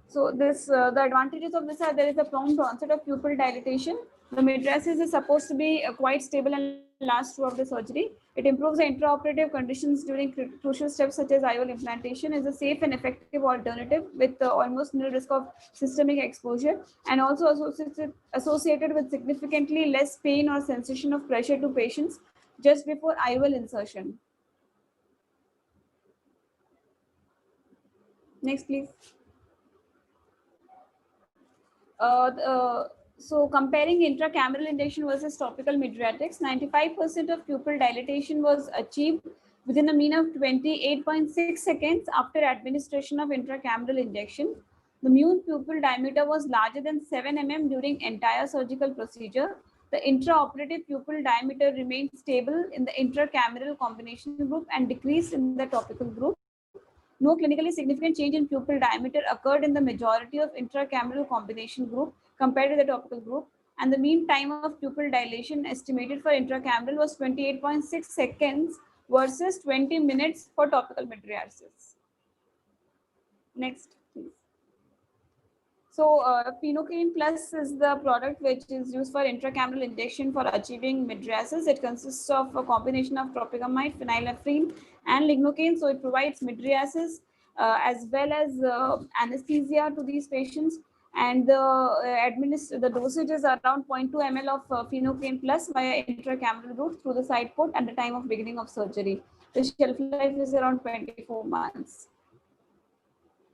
So this the advantages of this are there is a prompt onset of pupil dilatation. The mydriasis is supposed to be quite stable and last throughout the surgery. It improves the intraoperative conditions during crucial steps such as IOL implantation. Is a safe and effective alternative with almost no risk of systemic exposure, and also associated with significantly less pain or sensation of pressure to patients just before IOL insertion. Next, please. So comparing intracameral injection versus topical mydriatics, 95% of pupil dilatation was achieved within a mean of 28.6 seconds after administration of intracameral injection. The mean pupil diameter was larger than 7 mm during entire surgical procedure. The intraoperative pupil diameter remained stable in the intracameral combination group and decreased in the topical group. No clinically significant change in pupil diameter occurred in the majority of intracameral combination group compared to the topical group, and the mean time of pupil dilation estimated for intracameral was 28.6 seconds versus 20 minutes for topical mydriasis. Next, please. So Phenocaine Plus is the product which is used for intracameral injection for achieving mydriasis. It consists of a combination of tropicamide, phenylephrine, and lignocaine. So it provides mydriasis as well as anesthesia to these patients. And the dosage is around 0.2 ml of Phenocaine Plus via intracameral route through the side port at the time of beginning of surgery. The shelf life is around 24 months.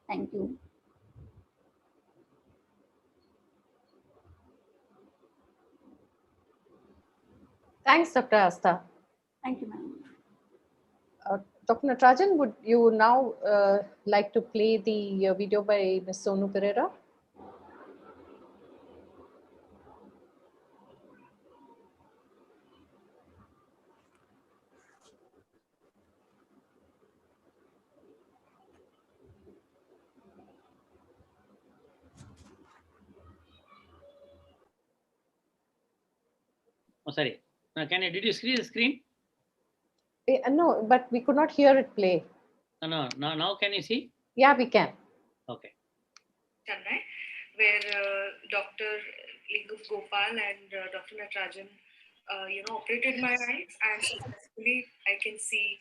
Thank you. Thanks, Dr. Asta. Thank you, ma'am. Dr. Natarajan, would you now like to play the video by Ms. Sonu Pereira? Oh, sorry. Did you see the screen? No, but we could not hear it play. No. Now can you see? Yeah, we can. Okay. Chennai, where Dr. Lingu Gopal and Dr. Natarajan, operated my eyes, and successfully I can see.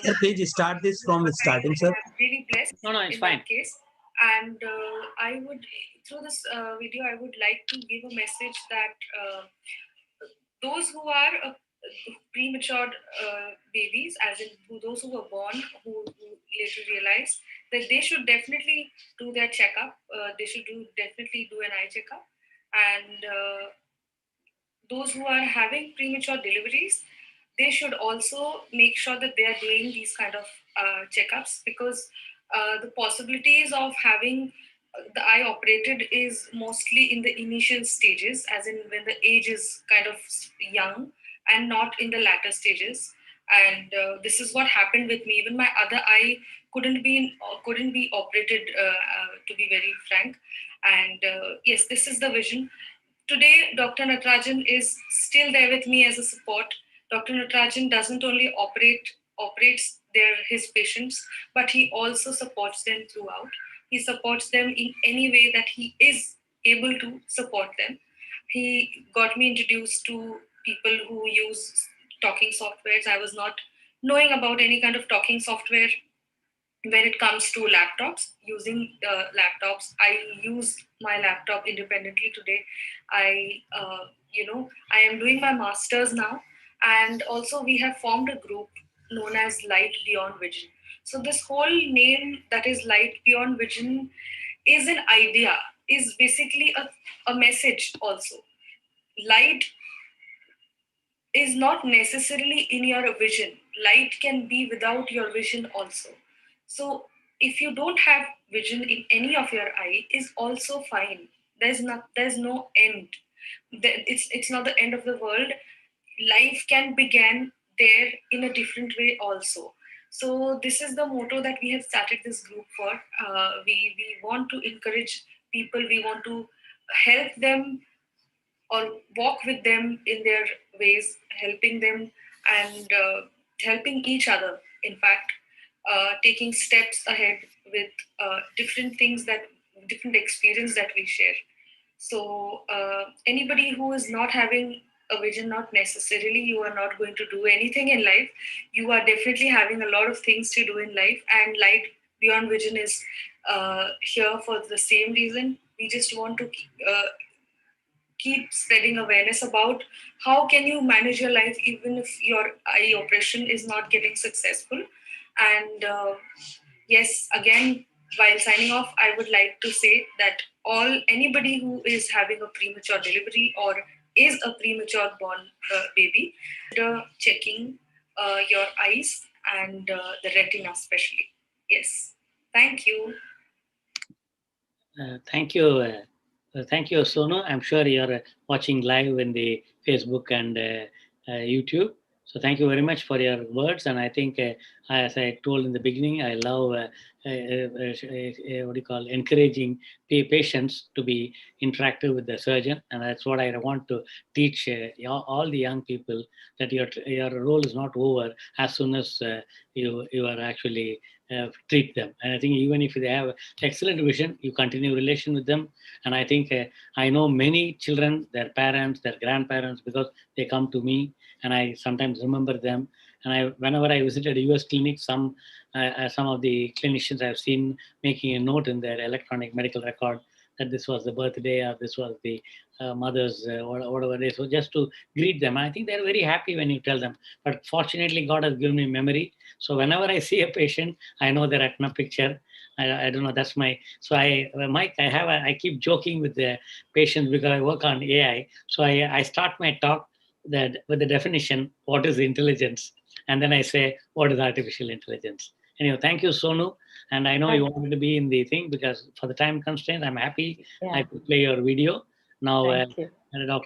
Sir, please start this from the starting, sir. I'm really blessed. No, it's in fine. That case, and I would, through this video, I would like to give a message that those who are premature babies, as in those who were born, who later realized that they should definitely do their checkup. They should definitely do an eye checkup, and those who are having premature deliveries, they should also make sure that they are doing these kind of checkups, because The possibilities of having the eye operated is mostly in the initial stages, as in when the age is kind of young, and not in the latter stages. And this is what happened with me. Even my other eye couldn't be operated, to be very frank. And yes, this is the vision. Today, Dr. Natarajan is still there with me as a support. Dr. Natarajan doesn't only operates his patients, but he also supports them throughout. He supports them in any way that he is able to support them. He got me introduced to people who use talking softwares. I was not knowing about any kind of talking software when it comes to laptops. Using laptops, I use my laptop independently today. I am doing my master's now, and also we have formed a group known as Light Beyond Vision. So this whole name, that is Light Beyond Vision, is an idea, is basically a message also. Light is not necessarily in your vision. Light can be without your vision also. So if you don't have vision in any of your eye, is also fine. There's no end. It's not the end of the world. Life can begin there in a different way also. So this is the motto that we have started this group for. We want to encourage people. We want to help them or walk with them in their ways, helping them and helping each other. In fact, taking steps ahead with different things different experience that we share. So anybody who is not having a vision, not necessarily you are not going to do anything in life. You are definitely having a lot of things to do in life, and Light Beyond Vision is here for the same reason. We just want to keep spreading awareness about how can you manage your life even if your eye operation is not getting successful. And yes, again, while signing off, I would like to say that anybody who is having a premature delivery or is a premature born baby, checking your eyes and the retina especially. Yes, thank you. Thank you. Thank you, Sonu. I'm sure you're watching live in the Facebook and YouTube. So thank you very much for your words. And I think, as I told in the beginning, I love encouraging patients to be interactive with the surgeon, and that's what I want to teach all the young people, that your role is not over as soon as you are actually treat them. And I think even if they have excellent vision, you continue relation with them. And I think I know many children, their parents, their grandparents, because they come to me, and I sometimes remember them. And whenever I visited US clinics, some of the clinicians I've seen making a note in their electronic medical record that this was the birthday or this was the mother's or whatever it is. So just to greet them. I think they're very happy when you tell them. But fortunately, God has given me memory. So whenever I see a patient, I know the retina picture. I don't know. That's my. So Mike, I keep joking with the patients because I work on AI. So I start my talk with the definition, what is intelligence? And then I say, what is artificial intelligence? Anyway, thank you, Sonu. And I know you wanted to be in the thing because for the time constraint, I'm happy I could play your video. Now, Dr.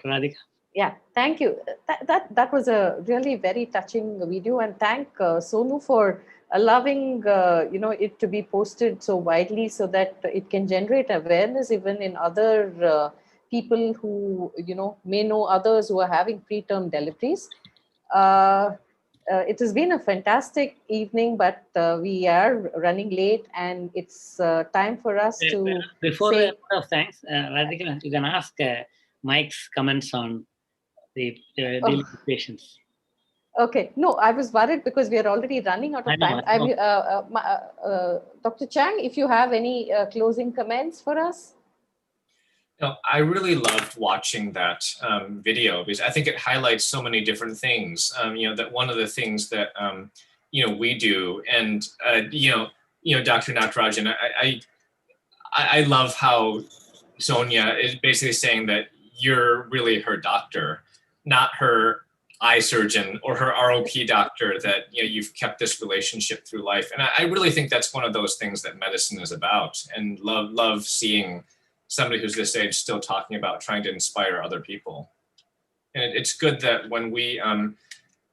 Radhika. Yeah, thank you. That was a really very touching video, and thank Sonu for allowing it to be posted so widely so that it can generate awareness even in other people who may know others who are having preterm deliveries. It has been a fantastic evening, but we are running late, and it's time for us to Before say... thanks, Radhika, you can ask Mike's comments on the dealing with patients. Okay. No, I was worried because we are already running out of time. Dr. Chang, if you have any closing comments for us? I really loved watching that video because I think it highlights so many different things. That one of the things that we do, and Dr. Natarajan, I love how Sonia is basically saying that you're really her doctor, not her eye surgeon or her ROP doctor that you've kept this relationship through life. And I really think that's one of those things that medicine is about, and love seeing somebody who's this age still talking about trying to inspire other people. And it's good that when we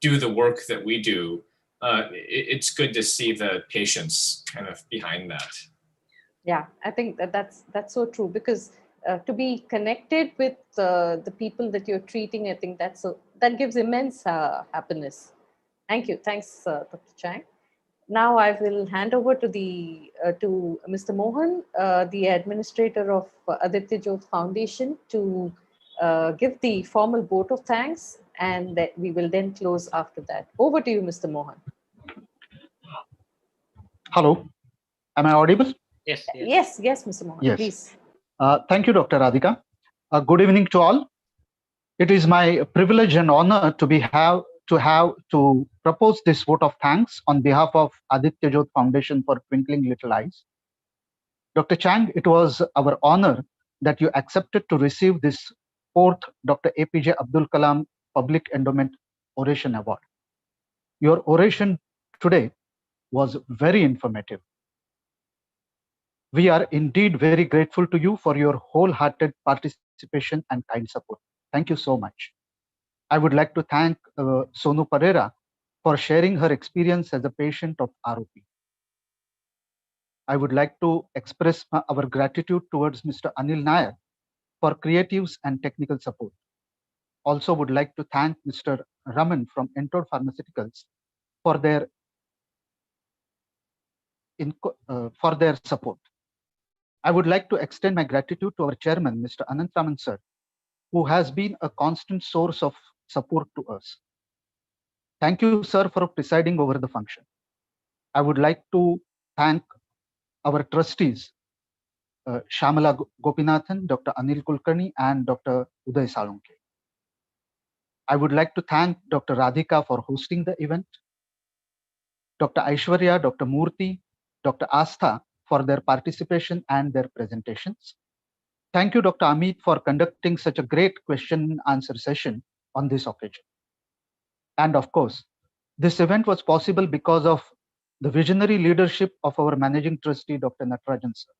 do the work that we do, it's good to see the patients kind of behind that. Yeah, I think that's so true, because to be connected with the people that you're treating, I think that gives immense happiness. Thank you. Thanks, Dr. Chang. Now I will hand over to to Mr. Mohan, the administrator of Aditya Jyot Foundation, to give the formal vote of thanks, and that we will then close after that. Over to you, Mr. Mohan. Hello, am I audible? Yes, Mr. Mohan, yes. Please. Thank you, Dr. Radhika. Good evening to all. It is my privilege and honor to propose this vote of thanks on behalf of Aditya Jyot Foundation for Twinkling Little Eyes. Dr. Chang, it was our honor that you accepted to receive this 4th Dr. A.P.J. Abdul Kalam Public Endowment Oration Award. Your oration today was very informative. We are indeed very grateful to you for your wholehearted participation and kind support. Thank you so much. I would like to thank Sonu Pereira for sharing her experience as a patient of ROP. I would like to express our gratitude towards Mr. Anil Nair for creatives and technical support. Also would like to thank Mr. Raman from Entor Pharmaceuticals for their support. I would like to extend my gratitude to our chairman, Mr. Anantraman sir, who has been a constant source of support to us. Thank you, sir, for presiding over the function. I would like to thank our trustees, Shamala Gopinathan, Dr. Anil Kulkarni, and Dr. Uday Salunke. I would like to thank Dr. Radhika for hosting the event, Dr. Aishwarya, Dr. Murthy, Dr. Astha for their participation and their presentations. Thank you, Dr. Amit, for conducting such a great question and answer session on this occasion. And of course, this event was possible because of the visionary leadership of our managing trustee, Dr. Natarajan sir,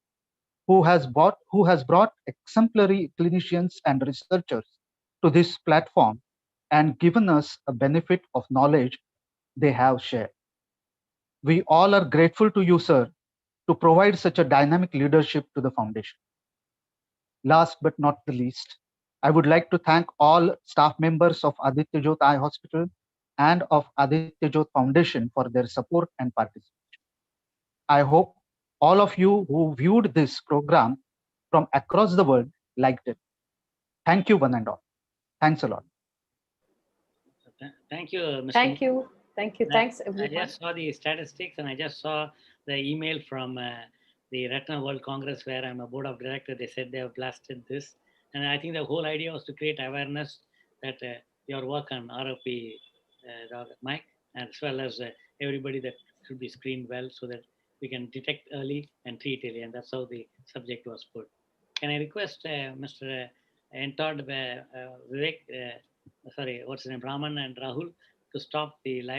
who has brought exemplary clinicians and researchers to this platform and given us a benefit of knowledge they have shared. We all are grateful to you, sir, to provide such a dynamic leadership to the foundation. Last but not the least, I would like to thank all staff members of Aditya Jyot Eye Hospital and of Aditya Jyot Foundation for their support and participation. I hope all of you who viewed this program from across the world liked it. Thank you, one and all. Thanks a lot. Thank you, Mr. Thank you. Thank you. Thanks, everyone. I just saw the statistics, and I just saw the email from the Retina World Congress, where I'm a board of director. They said they have blasted this. And I think the whole idea was to create awareness that your work on ROP, Mike, as well as everybody, that should be screened well so that we can detect early and treat early. And that's how the subject was put. Can I request Mr. Vivek, what's his name, Raman and Rahul, to stop the live